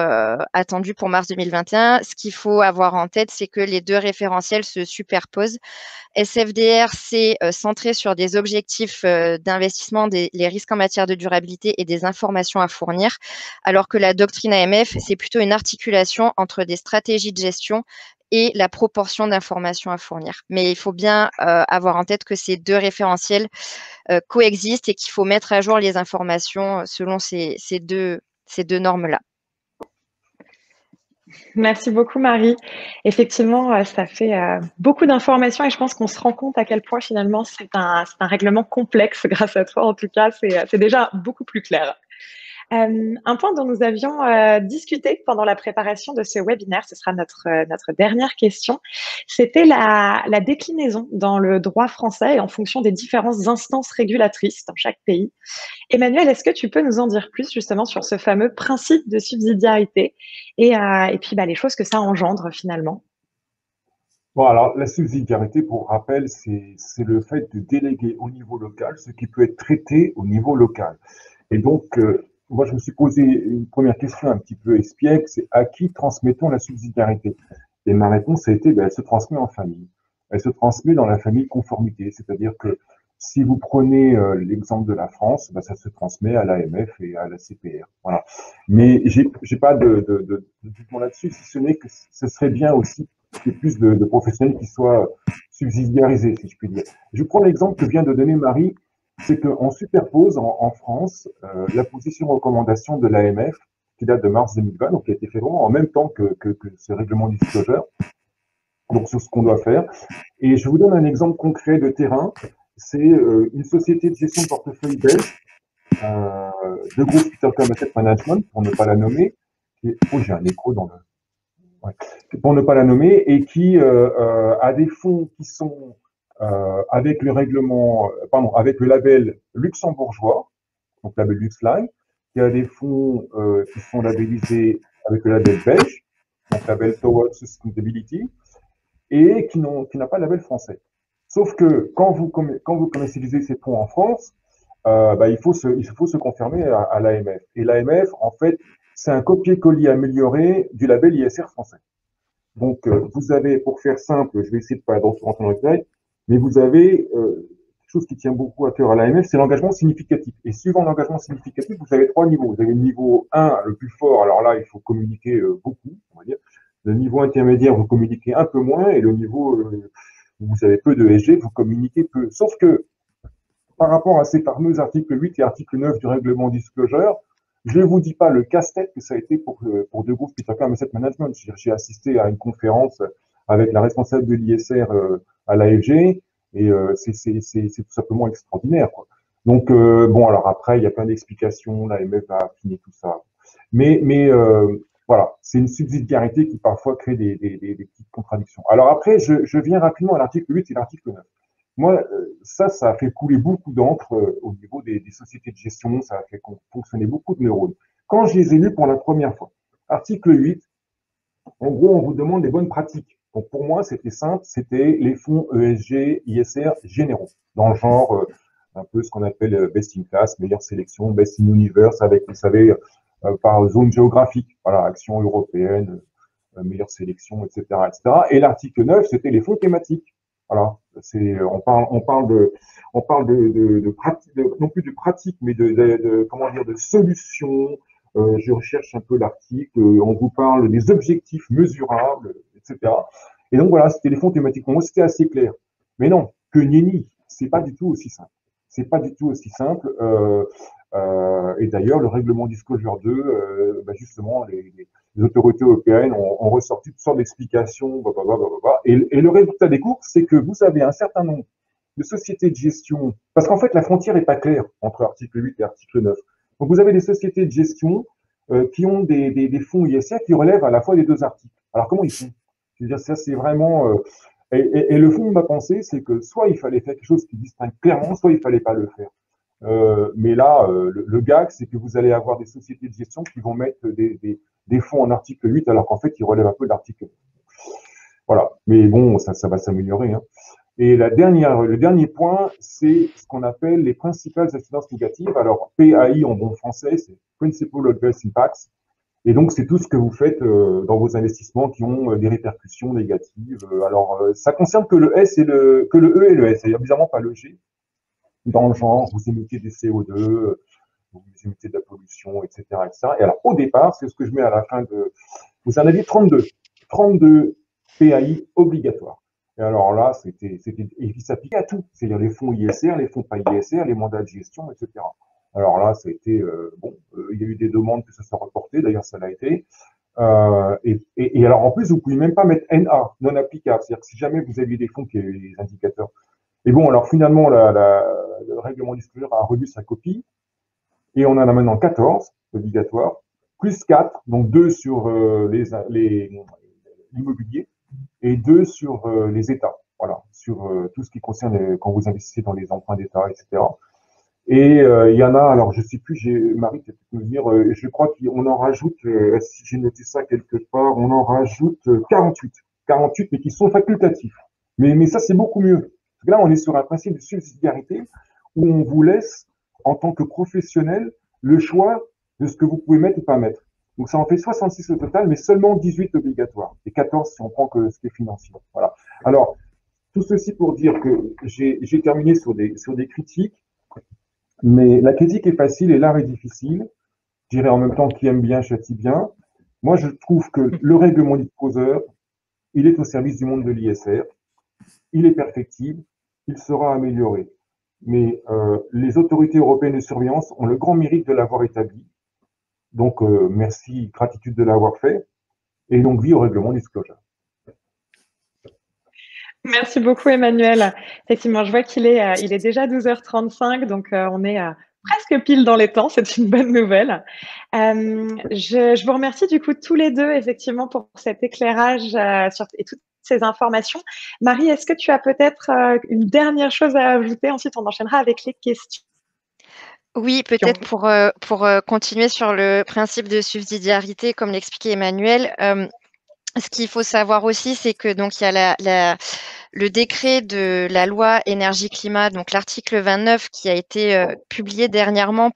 attendu pour mars 2021. Ce qu'il faut avoir en tête, c'est que les deux référentiels se superposent. SFDR, c'est centré sur des objectifs d'investissement, les risques en matière de durabilité et des informations à fournir, alors que la doctrine AMF, c'est plutôt une articulation entre des stratégies de gestion et la proportion d'informations à fournir. Mais il faut bien avoir en tête que ces deux référentiels coexistent et qu'il faut mettre à jour les informations selon ces deux normes-là. Merci beaucoup, Marie. Effectivement, ça fait beaucoup d'informations et je pense qu'on se rend compte à quel point finalement c'est un règlement complexe grâce à toi. En tout cas, c'est déjà beaucoup plus clair. Un point dont nous avions discuté pendant la préparation de ce webinaire, ce sera notre dernière question, c'était la déclinaison dans le droit français en fonction des différentes instances régulatrices dans chaque pays. Emmanuel, est-ce que tu peux nous en dire plus justement sur ce fameux principe de subsidiarité et puis les choses que ça engendre finalement? Bon, alors la subsidiarité, pour rappel, c'est le fait de déléguer au niveau local ce qui peut être traité au niveau local. Et donc, moi, je me suis posé une première question un petit peu espiègle, c'est à qui transmettons la subsidiarité? Et ma réponse a été, elle se transmet en famille. Elle se transmet dans la famille conformité, c'est-à-dire que si vous prenez l'exemple de la France, ça se transmet à l'AMF et à la CPR. Voilà. Mais j'ai pas de jugement là-dessus, si ce n'est que ce serait bien aussi qu'il y ait plus de professionnels qui soient subsidiarisés, si je puis dire. Je prends l'exemple que vient de donner Marie, c'est qu'on superpose en France la position recommandation de l'AMF qui date de mars 2020, donc qui a été fait vraiment en même temps que ce règlement disclosure, donc sur ce qu'on doit faire. Et je vous donne un exemple concret de terrain. C'est une société de gestion de portefeuille belge, de groupe Petercam Asset Management, pour ne pas la nommer. Oh, j'ai un écho dans le... Ouais. Pour ne pas la nommer, et qui a des fonds qui sont avec le règlement, avec le label luxembourgeois, donc label LuxLine, qui a des fonds qui sont labellisés avec le label belge. donc label Towards Sustainability, et qui n'a pas de label français. Sauf que quand vous commercialisez ces fonds en France, il faut se confirmer à l'AMF. Et l'AMF, en fait, c'est un copier-coller amélioré du label ISR français. Donc, vous avez, pour faire simple, je vais essayer de pas rentrer dans le détail, mais vous avez quelque chose qui tient beaucoup à cœur à l'AMF, c'est l'engagement significatif. Et suivant l'engagement significatif, vous avez 3 niveaux. Vous avez le niveau 1, le plus fort, alors là, il faut communiquer beaucoup, on va dire. Le niveau intermédiaire, vous communiquez un peu moins, et le niveau où vous avez peu de SG, vous communiquez peu. Sauf que, par rapport à ces fameux articles 8 et article 9 du règlement disclosure, je ne vous dis pas le casse-tête que ça a été pour deux groupes Petercam Asset Management. J'ai assisté à une conférence avec la responsable de l'ISR à l'AFG, et c'est tout simplement extraordinaire, quoi. Donc, bon, alors après, il y a plein d'explications, l'AMF va affiner tout ça. Mais voilà, c'est une subsidiarité qui parfois crée des petites contradictions. Alors après, je viens rapidement à l'article 8 et l'article 9. Moi, ça a fait couler beaucoup d'encre au niveau des sociétés de gestion, ça a fait fonctionner beaucoup de neurones. Quand je les ai lus pour la première fois, article 8, en gros, on vous demande les bonnes pratiques. Donc pour moi, c'était simple, c'était les fonds ESG, ISR généraux, dans le genre un peu ce qu'on appelle best in class, meilleure sélection, best in universe, avec, vous savez, par zone géographique, voilà, action européenne, meilleure sélection, etc., etc. Et l'article 9, c'était les fonds thématiques. Voilà, on parle de pratique, non plus de pratique, mais comment dire, de solutions. Je recherche un peu l'article. On vous parle des objectifs mesurables, etc. Et donc voilà, c'était les fonds thématiques. Pour moi, c'était assez clair. Mais non, que nenni, c'est pas du tout aussi simple. C'est pas du tout aussi simple. Et d'ailleurs, le règlement Disclosure 2, justement, les autorités européennes ont ressorti toutes sortes d'explications, et le résultat des courses, c'est que vous avez un certain nombre de sociétés de gestion, parce qu'en fait, la frontière n'est pas claire entre article 8 et article 9. Donc, vous avez des sociétés de gestion qui ont des fonds ISR qui relèvent à la fois des deux articles. Alors, comment ils font? Je veux dire, ça, c'est vraiment... et le fond de ma pensée, c'est que soit il fallait faire quelque chose qui distingue clairement, soit il fallait pas le faire. Mais là, le gag, c'est que vous allez avoir des sociétés de gestion qui vont mettre des fonds en article 8, alors qu'en fait, ils relèvent un peu de l'article 9. Voilà. Mais bon, ça va s'améliorer, hein. Et le dernier point, c'est ce qu'on appelle les principales incidences négatives. Alors, PAI en bon français, c'est Principal Adverse Impacts. Et donc, c'est tout ce que vous faites dans vos investissements qui ont des répercussions négatives. Alors, ça concerne que le S et le E et le S, c'est-à-dire bizarrement pas le G. Dans le genre, vous émettez des CO2, vous émettez de la pollution, etc., etc. Et alors, au départ, c'est ce que je mets à la fin de... Vous en aviez 32. 32 PAI obligatoires. Et alors là, et qui s'appliquait à tout. C'est-à-dire les fonds ISR, les fonds pas ISR, les mandats de gestion, etc. Alors là, ça a été... il y a eu des demandes que ça soit reporté. D'ailleurs, ça l'a été. Et alors, en plus, vous pouvez même pas mettre NA, non applicable. C'est-à-dire que si jamais vous aviez des fonds qui avaient les indicateurs. Et bon, alors finalement, le règlement disclosure a revu sa copie. Et on en a maintenant 14 obligatoires, plus 4, donc 2 sur l'immobilier et 2 sur les États. Voilà, sur tout ce qui concerne quand vous investissez dans les emprunts d'État, etc. Et il y en a, alors je sais plus, Marie peut peut-être me dire, je crois qu'on en rajoute, si j'ai noté ça quelque part, on en rajoute 48, mais qui sont facultatifs. Mais ça, c'est beaucoup mieux. Parce que là, on est sur un principe de subsidiarité où on vous laisse, en tant que professionnel, le choix de ce que vous pouvez mettre ou pas mettre. Donc ça en fait 66 au total, mais seulement 18 obligatoires. Et 14 si on prend que ce qui est financier. Voilà. Alors, tout ceci pour dire que j'ai terminé sur des critiques, mais la critique est facile et l'art est difficile. Je dirais en même temps qui aime bien châtie bien. Moi, je trouve que le règlement disclosure, il est au service du monde de l'ISR. Il est perfectible, il sera amélioré. Mais les autorités européennes de surveillance ont le grand mérite de l'avoir établi. Donc, merci, gratitude de l'avoir fait. Et donc, vie au règlement disclosure. Merci beaucoup, Emmanuel. Effectivement, je vois qu'il est déjà 12h35, donc on est presque pile dans les temps. C'est une bonne nouvelle. Je vous remercie du coup tous les deux, effectivement, pour cet éclairage et toutes ces informations. Marie, est-ce que tu as peut-être une dernière chose à ajouter? Ensuite, on enchaînera avec les questions. Oui, peut-être pour continuer sur le principe de subsidiarité, comme l'expliquait Emmanuel. Ce qu'il faut savoir aussi, c'est que donc il y a le décret de la loi énergie-climat, donc l'article 29 qui a été publié dernièrement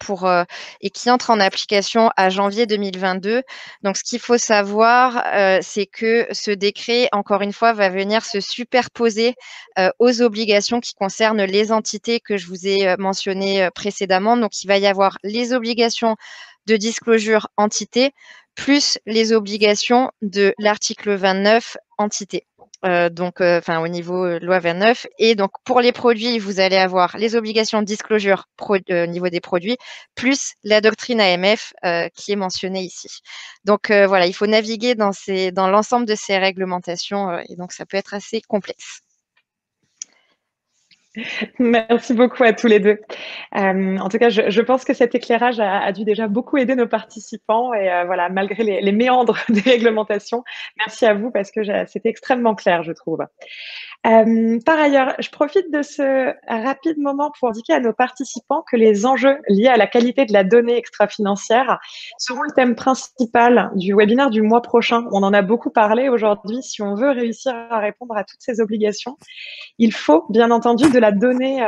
et qui entre en application à janvier 2022. Donc ce qu'il faut savoir, c'est que ce décret, encore une fois, va venir se superposer aux obligations qui concernent les entités que je vous ai mentionnées précédemment. Donc il va y avoir les obligations de disclosure entité plus les obligations de l'article 29 entité. Au niveau loi 29. Et donc, pour les produits, vous allez avoir les obligations de disclosure au niveau des produits, plus la doctrine AMF qui est mentionnée ici. Donc, voilà, il faut naviguer dans l'ensemble de ces réglementations et donc, ça peut être assez complexe. Merci beaucoup à tous les deux. En tout cas, je pense que cet éclairage a dû déjà beaucoup aider nos participants et voilà, malgré les méandres des réglementations, merci à vous parce que c'était extrêmement clair, je trouve. Par ailleurs, je profite de ce rapide moment pour indiquer à nos participants que les enjeux liés à la qualité de la donnée extra-financière seront le thème principal du webinaire du mois prochain. On en a beaucoup parlé aujourd'hui. Si on veut réussir à répondre à toutes ces obligations, il faut bien entendu de la donnée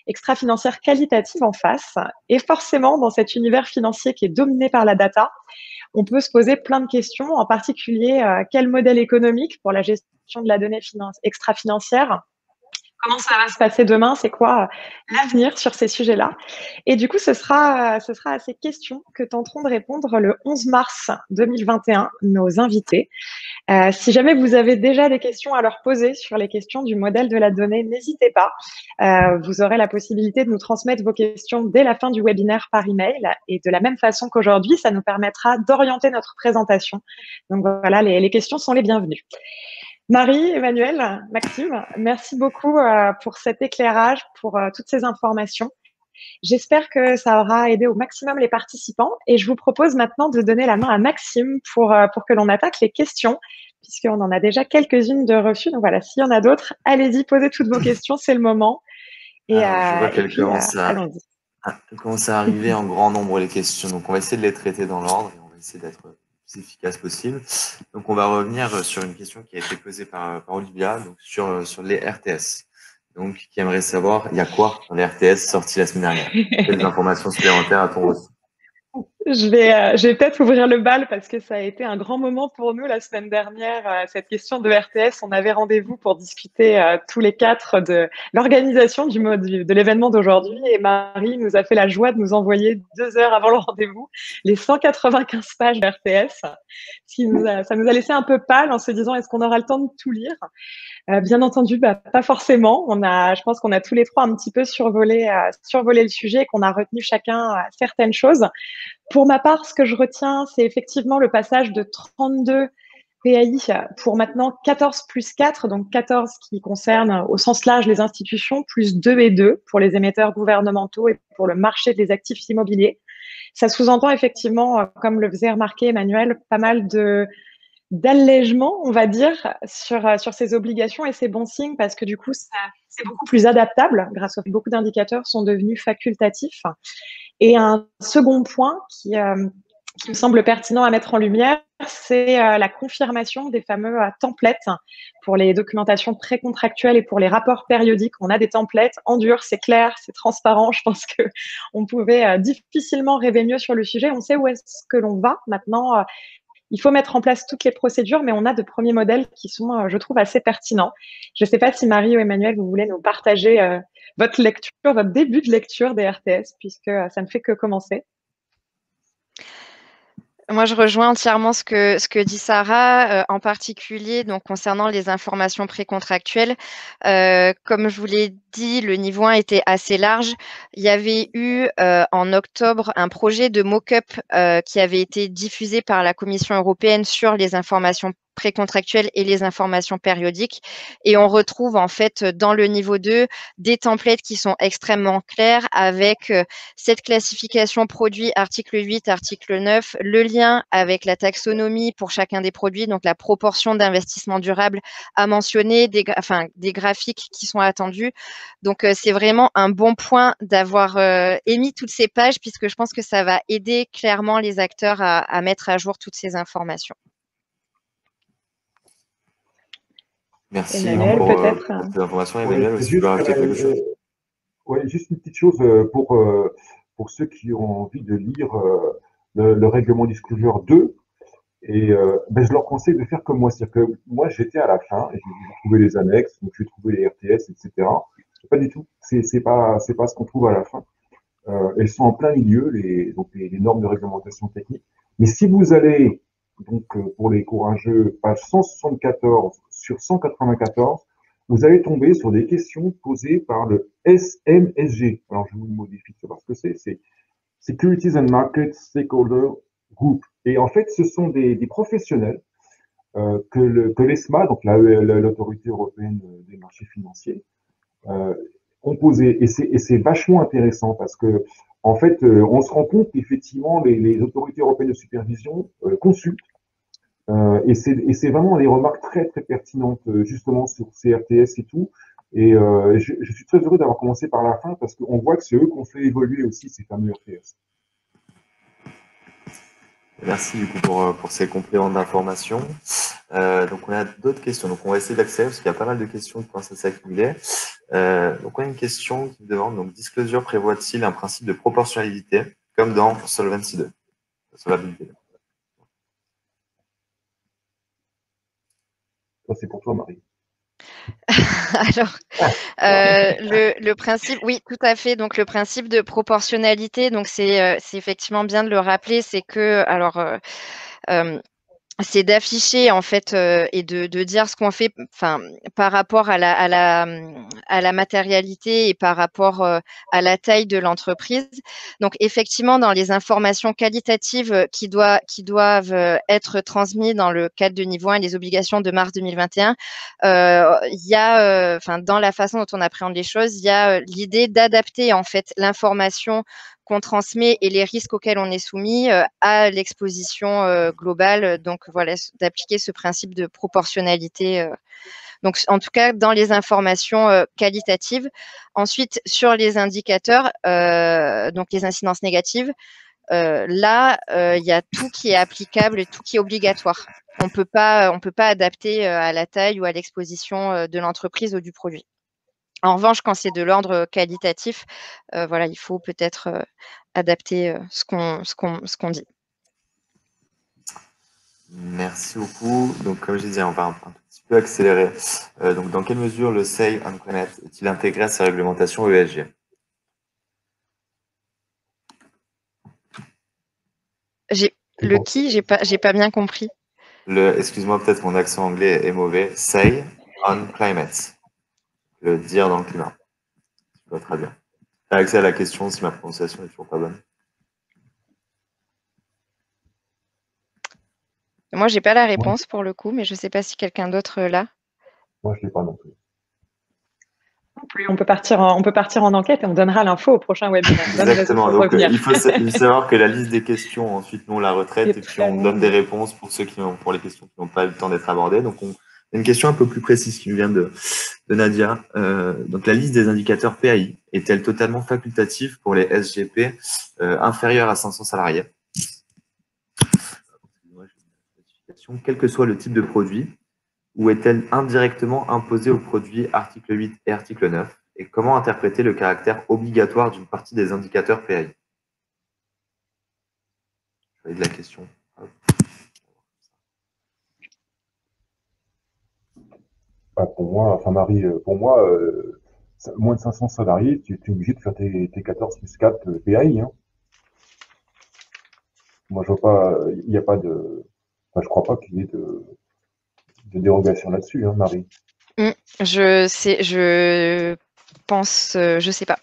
extra-financière qualitative en face. Et forcément, dans cet univers financier qui est dominé par la data, on peut se poser plein de questions, en particulier quel modèle économique pour la gestion de la donnée extra-financière, comment ça va se passer demain, c'est quoi l'avenir sur ces sujets-là. Et du coup, ce sera à ces questions que tenteront de répondre le 11 mars 2021 nos invités. Si jamais vous avez déjà des questions à leur poser sur les questions du modèle de la donnée, n'hésitez pas. Vous aurez la possibilité de nous transmettre vos questions dès la fin du webinaire par email. Et de la même façon qu'aujourd'hui, ça nous permettra d'orienter notre présentation. Donc voilà, les questions sont les bienvenues. Marie, Emmanuel, Maxime, merci beaucoup pour cet éclairage, pour toutes ces informations. J'espère que ça aura aidé au maximum les participants et je vous propose maintenant de donner la main à Maxime pour que l'on attaque les questions, puisqu'on en a déjà quelques-unes de reçues. Donc voilà, s'il y en a d'autres, allez-y, posez toutes vos questions, c'est le moment. Et, Alors, je vois qu'elles allons-y. commencent à arriver en grand nombre les questions. Donc, on va essayer de les traiter dans l'ordre et on va essayer d'être le plus efficace possible. Donc, on va revenir sur une question qui a été posée par Olivia, donc sur les RTS. Donc, qui aimerait savoir, il y a quoi dans les RTS sortis la semaine dernière? Quelles informations supplémentaires a-t-on reçues? Je vais peut-être ouvrir le bal parce que ça a été un grand moment pour nous la semaine dernière, cette question de RTS. On avait rendez-vous pour discuter tous les quatre de l'organisation de l'événement d'aujourd'hui et Marie nous a fait la joie de nous envoyer 2 heures avant le rendez-vous les 195 pages de RTS. Ça nous a laissé un peu pâle en se disant est-ce qu'on aura le temps de tout lire? Bien entendu, pas forcément. Je pense qu'on a tous les trois un petit peu survolé le sujet et qu'on a retenu chacun certaines choses. Pour ma part, ce que je retiens, c'est effectivement le passage de 32 PAI pour maintenant 14 plus 4, donc 14 qui concernent au sens large les institutions, plus 2 et 2 pour les émetteurs gouvernementaux et pour le marché des actifs immobiliers. Ça sous-entend effectivement, comme le faisait remarquer Emmanuel, pas mal d'allègement, on va dire, sur ces obligations et ces bons signes parce que du coup, c'est beaucoup plus adaptable grâce au fait que beaucoup d'indicateurs sont devenus facultatifs. Et un second point qui me semble pertinent à mettre en lumière, c'est la confirmation des fameux templates pour les documentations précontractuelles et pour les rapports périodiques. On a des templates en dur, c'est clair, c'est transparent. Je pense qu'on pouvait difficilement rêver mieux sur le sujet. On sait où est-ce que l'on va maintenant. Il faut mettre en place toutes les procédures, mais on a de premiers modèles qui sont, je trouve, assez pertinents. Je ne sais pas si Marie ou Emmanuel, vous voulez nous partager votre lecture, votre début de lecture des RTS, puisque ça ne fait que commencer. Moi, je rejoins entièrement ce que dit Sarah, en particulier donc concernant les informations précontractuelles. Comme je vous l'ai dit, le niveau 1 était assez large. Il y avait eu en octobre un projet de mock-up qui avait été diffusé par la Commission européenne sur les informations précontractuelles et les informations périodiques. Et on retrouve en fait dans le niveau 2 des templates qui sont extrêmement clairs avec cette classification produit article 8, article 9, le lien avec la taxonomie pour chacun des produits, donc la proportion d'investissement durable à mentionner, des graphiques qui sont attendus. Donc, c'est vraiment un bon point d'avoir émis toutes ces pages puisque je pense que ça va aider clairement les acteurs à mettre à jour toutes ces informations. Merci Emmanuel, pour peut-être. ces informations. Ouais, Emmanuel, est-ce que tu juste, veux rajouter quelque chose? ouais, juste une petite chose pour ceux qui ont envie de lire le règlement Disclosure 2. Et ben, je leur conseille de faire comme moi. C'est-à-dire que moi, j'étais à la fin, et j'ai trouvé les annexes, donc j'ai trouvé les RTS, etc. Pas du tout. C'est pas ce qu'on trouve à la fin. Elles sont en plein milieu, donc les normes de réglementation technique. Mais si vous allez, donc pour les courageux, page 174 sur 194, vous allez tomber sur des questions posées par le SMSG. Alors je vous modifie, savoir ce que c'est Securities and Market Stakeholder Group. Et en fait, ce sont des professionnels que l'ESMA, donc l'autorité européenne des marchés financiers, euh, composé. Et c'est vachement intéressant parce que, en fait, on se rend compte qu'effectivement, les autorités européennes de supervision consultent. Et c'est vraiment des remarques très, très pertinentes, justement, sur CRTS et tout. Et je suis très heureux d'avoir commencé par la fin parce qu'on voit que c'est eux qui ont fait évoluer aussi ces fameux RTS. Merci du coup pour ces compléments d'information. Donc on a d'autres questions. Donc on va essayer d'accélérer parce qu'il y a pas mal de questions qui commencent à s'accumuler. Donc on a une question qui me demande, donc Disclosure prévoit-il un principe de proportionnalité comme dans Solvency 2? Solvabilité 2. Ça, c'est pour toi, Marie. Alors, le principe, oui, tout à fait. Donc, le principe de proportionnalité, donc c'est effectivement bien de le rappeler, c'est que, alors, c'est d'afficher en fait et de dire ce qu'on fait, enfin, par rapport à la matérialité et par rapport à la taille de l'entreprise. Donc effectivement, dans les informations qualitatives qui doivent être transmises dans le cadre de niveau 1 et les obligations de mars 2021, il y a, enfin, dans la façon dont on appréhende les choses, il y a l'idée d'adapter en fait l'information qu'on transmet et les risques auxquels on est soumis à l'exposition globale. Donc voilà, d'appliquer ce principe de proportionnalité. Donc en tout cas, dans les informations qualitatives. Ensuite, sur les indicateurs, donc les incidences négatives, là, il y a tout qui est applicable et tout qui est obligatoire. On peut pas adapter à la taille ou à l'exposition de l'entreprise ou du produit. En revanche, quand c'est de l'ordre qualitatif, voilà, il faut peut-être adapter ce qu'on dit. Merci beaucoup. Donc comme j'ai dit, on va un petit peu accélérer. Donc dans quelle mesure le Say on Climate est-il intégré à sa réglementation ESG? J'ai pas bien compris. Excuse-moi, peut-être mon accent anglais est mauvais. Say on Climate. Le dire dans le climat. Je dois traduire. J'ai accès à la question si ma prononciation est toujours pas bonne. Moi, j'ai pas la réponse pour le coup, mais je sais pas si quelqu'un d'autre l'a. Moi, je ne l'ai pas non plus. On peut partir en enquête et on donnera l'info au prochain webinaire. Exactement. Donc, il faut savoir que la liste des questions, ensuite, nous, on la retraite et puis on donne des réponses pour pour les questions qui n'ont pas eu le temps d'être abordées. Donc, une question un peu plus précise qui nous vient de Nadia. Donc, la liste des indicateurs PAI est-elle totalement facultative pour les SGP inférieurs à 500 salariés? Quel que soit le type de produit, ou est-elle indirectement imposée aux produits article 8 et article 9? Et comment interpréter le caractère obligatoire d'une partie des indicateurs PAI? Je vais de la question. Bah, pour moi, enfin Marie, pour moi, moins de 500 salariés, tu es obligé de faire tes 14 plus 4 PAI. Hein. Moi, je vois pas, il n'y a pas de. Enfin, je crois pas qu'il y ait de dérogation là-dessus, hein, Marie. Je pense, je sais pas.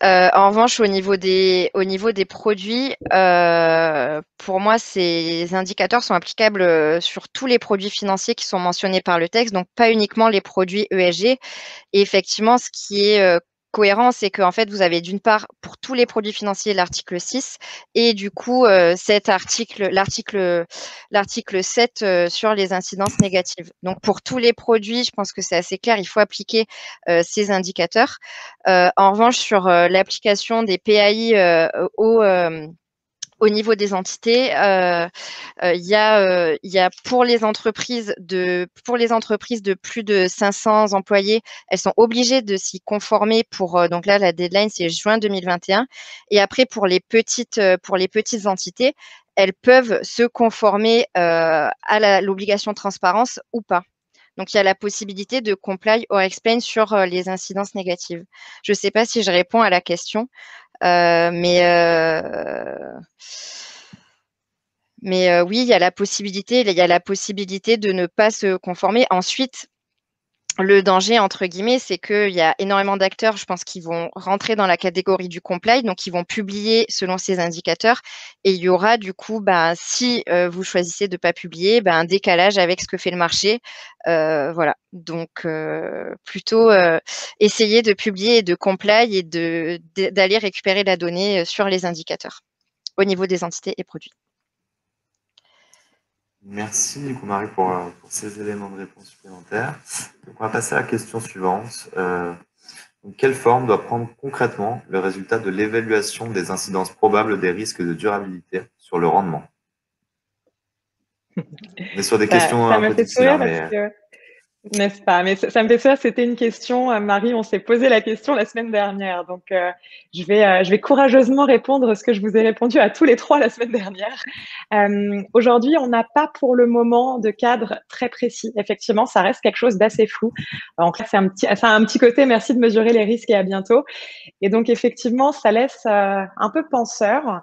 En revanche, au niveau des produits, pour moi, ces indicateurs sont applicables sur tous les produits financiers qui sont mentionnés par le texte, donc pas uniquement les produits ESG. Et effectivement, ce qui est cohérent, c'est qu'en fait, vous avez d'une part, pour tous les produits financiers, l'article 6 et du coup, l'article 7 sur les incidences négatives. Donc, pour tous les produits, je pense que c'est assez clair, il faut appliquer ces indicateurs. En revanche, sur l'application des PAI au niveau des entités, il y a pour les entreprises de plus de 500 employés, elles sont obligées de s'y conformer donc là, la deadline, c'est juin 2021. Et après, pour les petites entités, elles peuvent se conformer à l'obligation de transparence ou pas. Donc, il y a la possibilité de comply or explain sur les incidences négatives. Je ne sais pas si je réponds à la question, mais oui, il y a la possibilité de ne pas se conformer. Ensuite, le danger, entre guillemets, c'est qu'il y a énormément d'acteurs, je pense, qui vont rentrer dans la catégorie du comply, donc ils vont publier selon ces indicateurs. Et il y aura du coup, si vous choisissez de ne pas publier, un décalage avec ce que fait le marché. Voilà. Donc, plutôt essayer de publier et de comply et d'aller récupérer la donnée sur les indicateurs au niveau des entités et produits. Merci, du coup, Marie, pour ces éléments de réponse supplémentaires. Donc, on va passer à la question suivante. Donc, quelle forme doit prendre concrètement le résultat de l'évaluation des incidences probables des risques de durabilité sur le rendement? On est sur des questions un peu difficiles, mais... N'est-ce pas? Mais ça me fait ça, c'était une question, Marie, on s'est posé la question la semaine dernière. Donc, je vais courageusement répondre ce que je vous ai répondu à tous les trois la semaine dernière. Aujourd'hui, on n'a pas pour le moment de cadre très précis. Effectivement, ça reste quelque chose d'assez flou. Donc là, ça a un petit côté, merci de mesurer les risques et à bientôt. Et donc, effectivement, ça laisse un peu penseur.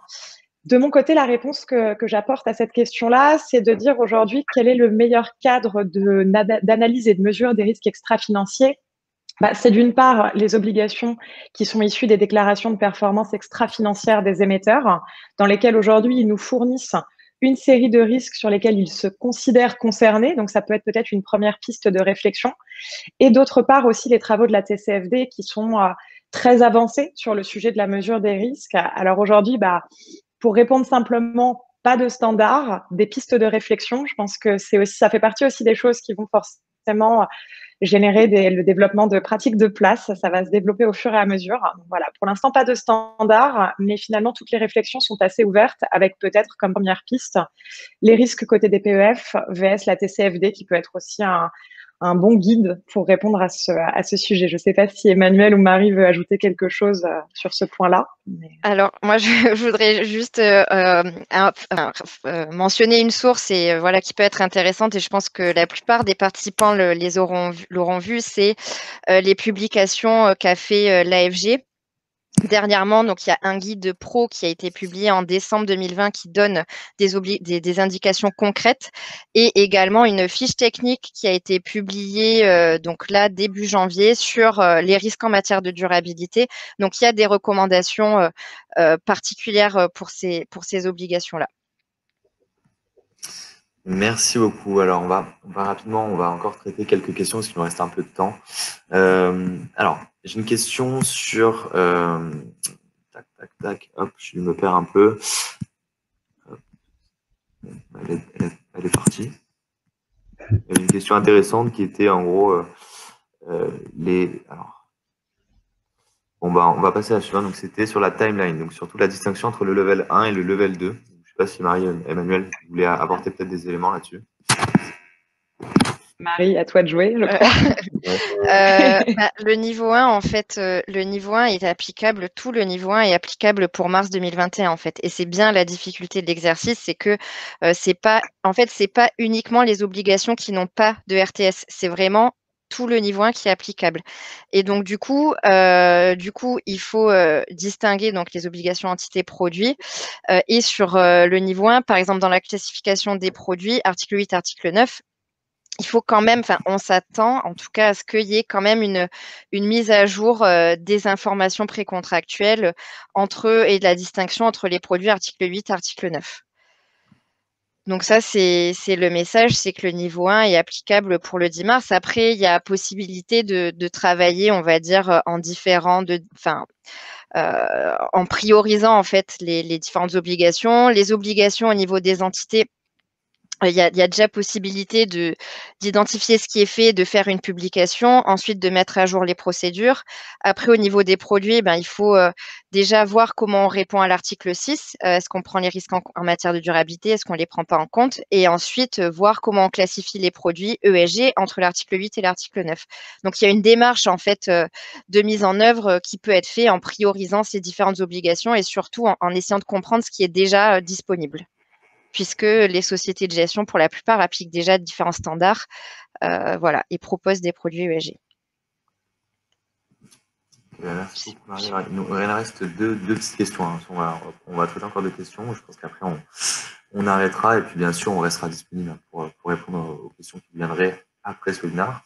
De mon côté, la réponse que j'apporte à cette question-là, c'est de dire aujourd'hui quel est le meilleur cadre d'analyse et de mesure des risques extra-financiers. C'est d'une part les obligations qui sont issues des déclarations de performance extra-financière des émetteurs, dans lesquelles aujourd'hui ils nous fournissent une série de risques sur lesquels ils se considèrent concernés. Donc, ça peut être peut-être une première piste de réflexion. Et d'autre part aussi les travaux de la TCFD qui sont très avancés sur le sujet de la mesure des risques. Alors aujourd'hui, pour répondre simplement, pas de standard, des pistes de réflexion. Je pense que ça fait partie aussi des choses qui vont forcément générer le développement de pratiques de place. Ça va se développer au fur et à mesure. Donc voilà, pour l'instant, pas de standard, mais finalement, toutes les réflexions sont assez ouvertes avec peut-être comme première piste les risques côté des PEF, VS la TCFD, qui peut être aussi un bon guide pour répondre à ce sujet. Je ne sais pas si Emmanuel ou Marie veut ajouter quelque chose sur ce point-là. Mais... Alors, moi, je voudrais juste mentionner une source voilà, qui peut être intéressante et je pense que la plupart des participants l'auront vu, c'est les publications qu'a fait l'AFG. Dernièrement, donc, il y a un guide pro qui a été publié en décembre 2020 qui donne des indications concrètes et également une fiche technique qui a été publiée donc là début janvier sur les risques en matière de durabilité. Donc, il y a des recommandations particulières pour ces obligations-là. Merci beaucoup. Alors, on va rapidement, on va encore traiter quelques questions parce qu'il nous reste un peu de temps. Alors, j'ai une question sur... tac, hop, je me perds un peu. Elle est partie. Il y avait une question intéressante qui était en gros alors, on va passer à la suivante. Donc, c'était sur la timeline, donc surtout la distinction entre le level 1 et le level 2. Je ne sais pas si Marie et Emmanuel voulaient apporter peut-être des éléments là-dessus. Marie, à toi de jouer, je crois. Le niveau 1, en fait, le niveau 1 est applicable, tout le niveau 1 est applicable pour mars 2021, en fait. Et c'est bien la difficulté de l'exercice, c'est que c'est pas uniquement les obligations qui n'ont pas de RTS, c'est vraiment tout le niveau 1 qui est applicable. Et donc, du coup, il faut distinguer donc, les obligations entités produits. Et sur le niveau 1, par exemple, dans la classification des produits, article 8, article 9, il faut quand même, on s'attend en tout cas à ce qu'il y ait quand même une mise à jour des informations précontractuelles et de la distinction entre les produits article 8 et article 9. Donc ça, c'est le message, c'est que le niveau 1 est applicable pour le 10 mars. Après, il y a possibilité de travailler, on va dire, en priorisant en fait les différentes obligations. Les obligations au niveau des entités, il y a déjà possibilité d'identifier ce qui est fait, de faire une publication, ensuite de mettre à jour les procédures. Après, au niveau des produits, il faut déjà voir comment on répond à l'article 6. Est-ce qu'on prend les risques en matière de durabilité? Est-ce qu'on ne les prend pas en compte? Et ensuite, voir comment on classifie les produits ESG entre l'article 8 et l'article 9. Donc, il y a une démarche en fait de mise en œuvre qui peut être faite en priorisant ces différentes obligations et surtout en essayant de comprendre ce qui est déjà disponible, puisque les sociétés de gestion, pour la plupart, appliquent déjà différents standards voilà, et proposent des produits ESG. Merci beaucoup, Marie. Alors, il reste deux petites questions. Hein. On va traiter encore deux questions. Je pense qu'après, on arrêtera et puis bien sûr, on restera disponible pour répondre aux questions qui viendraient après ce webinaire.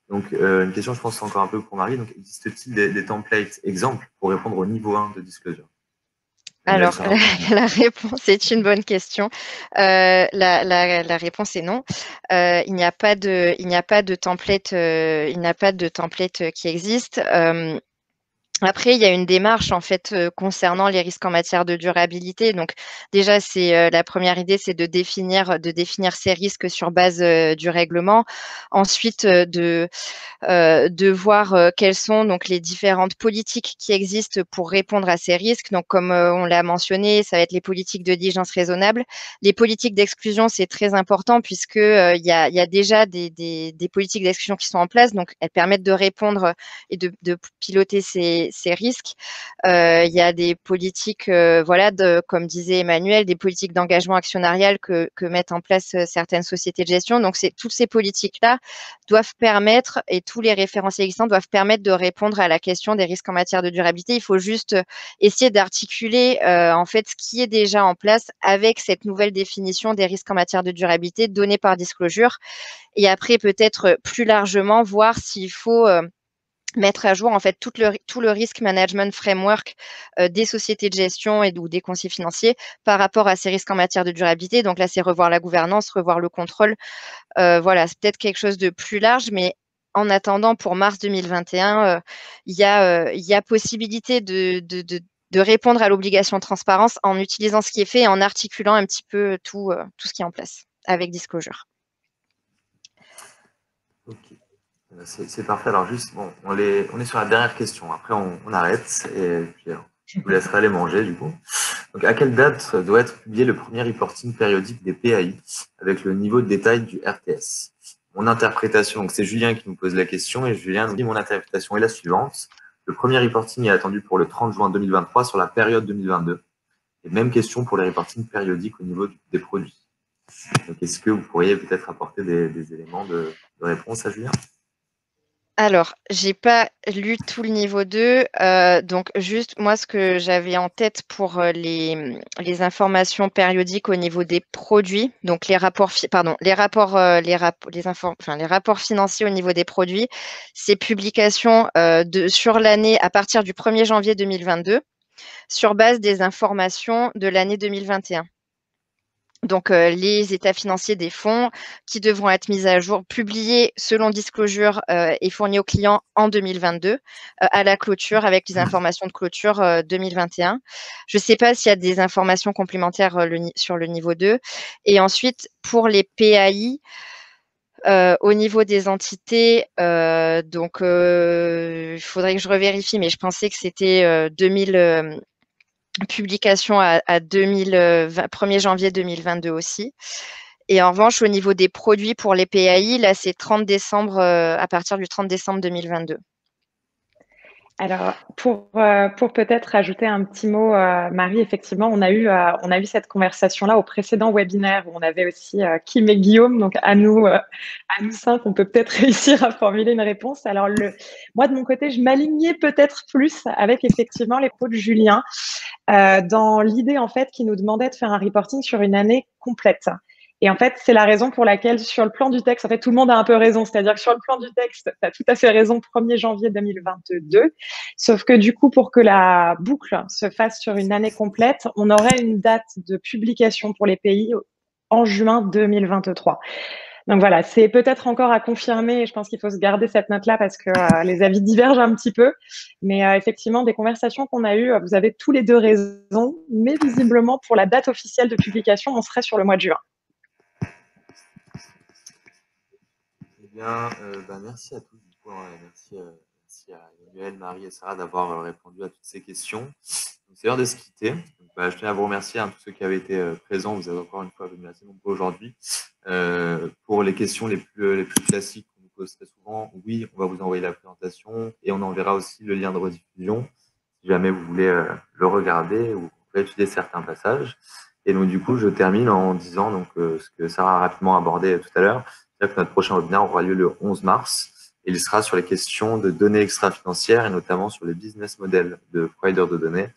Donc, une question, je pense, c'est encore un peu pour Marie. Donc, existe-t-il des templates exemples pour répondre au niveau 1 de disclosure? Alors, la réponse est une bonne question. La réponse est non. Il n'y a pas de template qui existe. Après, il y a une démarche en fait concernant les risques en matière de durabilité. Donc déjà, c'est la première idée, c'est de définir ces risques sur base du règlement. Ensuite, de voir quelles sont donc les différentes politiques qui existent pour répondre à ces risques. Donc, comme on l'a mentionné, ça va être les politiques de diligence raisonnable. Les politiques d'exclusion, c'est très important puisque il y a déjà des politiques d'exclusion qui sont en place. Donc, elles permettent de répondre et de piloter ces risques. Il y a des politiques, voilà, comme disait Emmanuel, des politiques d'engagement actionnarial que mettent en place certaines sociétés de gestion. Donc, toutes ces politiques-là doivent permettre, et tous les référentiels existants doivent permettre de répondre à la question des risques en matière de durabilité. Il faut juste essayer d'articuler en fait ce qui est déjà en place avec cette nouvelle définition des risques en matière de durabilité donnée par Disclosure. Et après, peut-être plus largement, voir s'il faut mettre à jour en fait tout le risk management framework des sociétés de gestion ou des conseillers financiers par rapport à ces risques en matière de durabilité. Donc là, c'est revoir la gouvernance, revoir le contrôle. Voilà, c'est peut-être quelque chose de plus large, mais en attendant, pour mars 2021, il y a possibilité de répondre à l'obligation de transparence en utilisant ce qui est fait et en articulant un petit peu tout ce qui est en place avec Disclosure. Ok. C'est parfait. Alors juste, bon, on est sur la dernière question. Après, on arrête et puis je vous laisserai aller manger du coup. Donc, à quelle date doit être publié le premier reporting périodique des PAI avec le niveau de détail du RTS? Mon interprétation, donc c'est Julien qui nous pose la question et Julien nous dit mon interprétation est la suivante. Le premier reporting est attendu pour le 30 juin 2023 sur la période 2022. Et même question pour les reportings périodiques au niveau des produits. Donc, est-ce que vous pourriez peut-être apporter des éléments de réponse à Julien? Alors, j'ai pas lu tout le niveau 2, donc juste moi ce que j'avais en tête pour les informations périodiques au niveau des produits, donc les rapports financiers au niveau des produits, c'est publication sur l'année à partir du 1er janvier 2022 sur base des informations de l'année 2021. Donc, les états financiers des fonds qui devront être mis à jour, publiés selon Disclosure et fournis aux clients en 2022 à la clôture avec les informations de clôture 2021. Je ne sais pas s'il y a des informations complémentaires sur le niveau 2. Et ensuite, pour les PAI, au niveau des entités, donc il faudrait que je revérifie, mais je pensais que c'était 2000 publication à 1er janvier 2022 aussi. Et en revanche, au niveau des produits pour les PAI, là, c'est 30 décembre, à partir du 30 décembre 2022. Alors, pour peut-être rajouter un petit mot, Marie, effectivement, on a eu cette conversation-là au précédent webinaire où on avait aussi Kim et Guillaume. Donc, à nous 5, on peut peut-être réussir à formuler une réponse. Alors, moi, de mon côté, je m'alignais peut-être plus avec effectivement les propos de Julien dans l'idée, en fait, qui nous demandait de faire un reporting sur une année complète. Et en fait, c'est la raison pour laquelle, sur le plan du texte, en fait, tout le monde a un peu raison. C'est-à-dire que sur le plan du texte, tu as tout à fait raison, 1er janvier 2022. Sauf que du coup, pour que la boucle se fasse sur une année complète, on aurait une date de publication pour les pays en juin 2023. Donc voilà, c'est peut-être encore à confirmer et je pense qu'il faut se garder cette note-là parce que les avis divergent un petit peu. Mais effectivement, des conversations qu'on a eues, vous avez tous les deux raison, mais visiblement, pour la date officielle de publication, on serait sur le mois de juin. bien, merci à tous. Du coup, hein, merci à Emmanuel, Marie et Sarah d'avoir répondu à toutes ces questions. Donc, c'est l'heure de se quitter. Donc, je tenais à vous remercier, hein, tous ceux qui avaient été présents. Vous avez encore une fois venu assez nombreux aujourd'hui. Pour les questions les plus classiques qu'on nous pose très souvent, oui, on va vous envoyer la présentation et on enverra aussi le lien de rediffusion si jamais vous voulez le regarder ou réétudier certains passages. Et donc, du coup, je termine en disant donc, ce que Sarah a rapidement abordé tout à l'heure, c'est-à-dire que notre prochain webinaire aura lieu le 11 mars et il sera sur les questions de données extra-financières et notamment sur les business models de providers de données.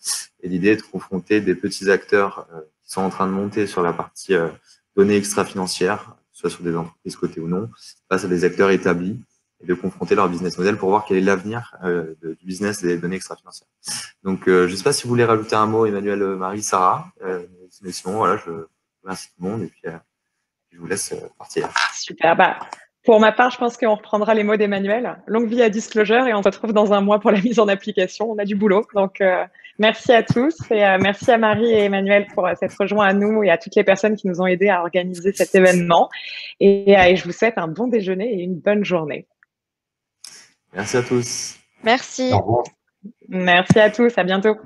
Et l'idée est de confronter des petits acteurs qui sont en train de monter sur la partie données extra-financières, soit sur des entreprises cotées ou non, face à des acteurs établis et de confronter leur business model pour voir quel est l'avenir du business des données extra-financières. Donc, je ne sais pas si vous voulez rajouter un mot, Emmanuel, Marie, Sarah. Mais sinon, voilà, je remercie tout le monde et puis je vous laisse partir. Super. Pour ma part, je pense qu'on reprendra les mots d'Emmanuel. Longue vie à Disclosure et on se retrouve dans un mois pour la mise en application. On a du boulot. Donc, merci à tous et merci à Marie et Emmanuel pour s'être rejoints à nous et à toutes les personnes qui nous ont aidés à organiser cet événement. Et je vous souhaite un bon déjeuner et une bonne journée. Merci à tous. Merci. Au revoir. Merci à tous. À bientôt.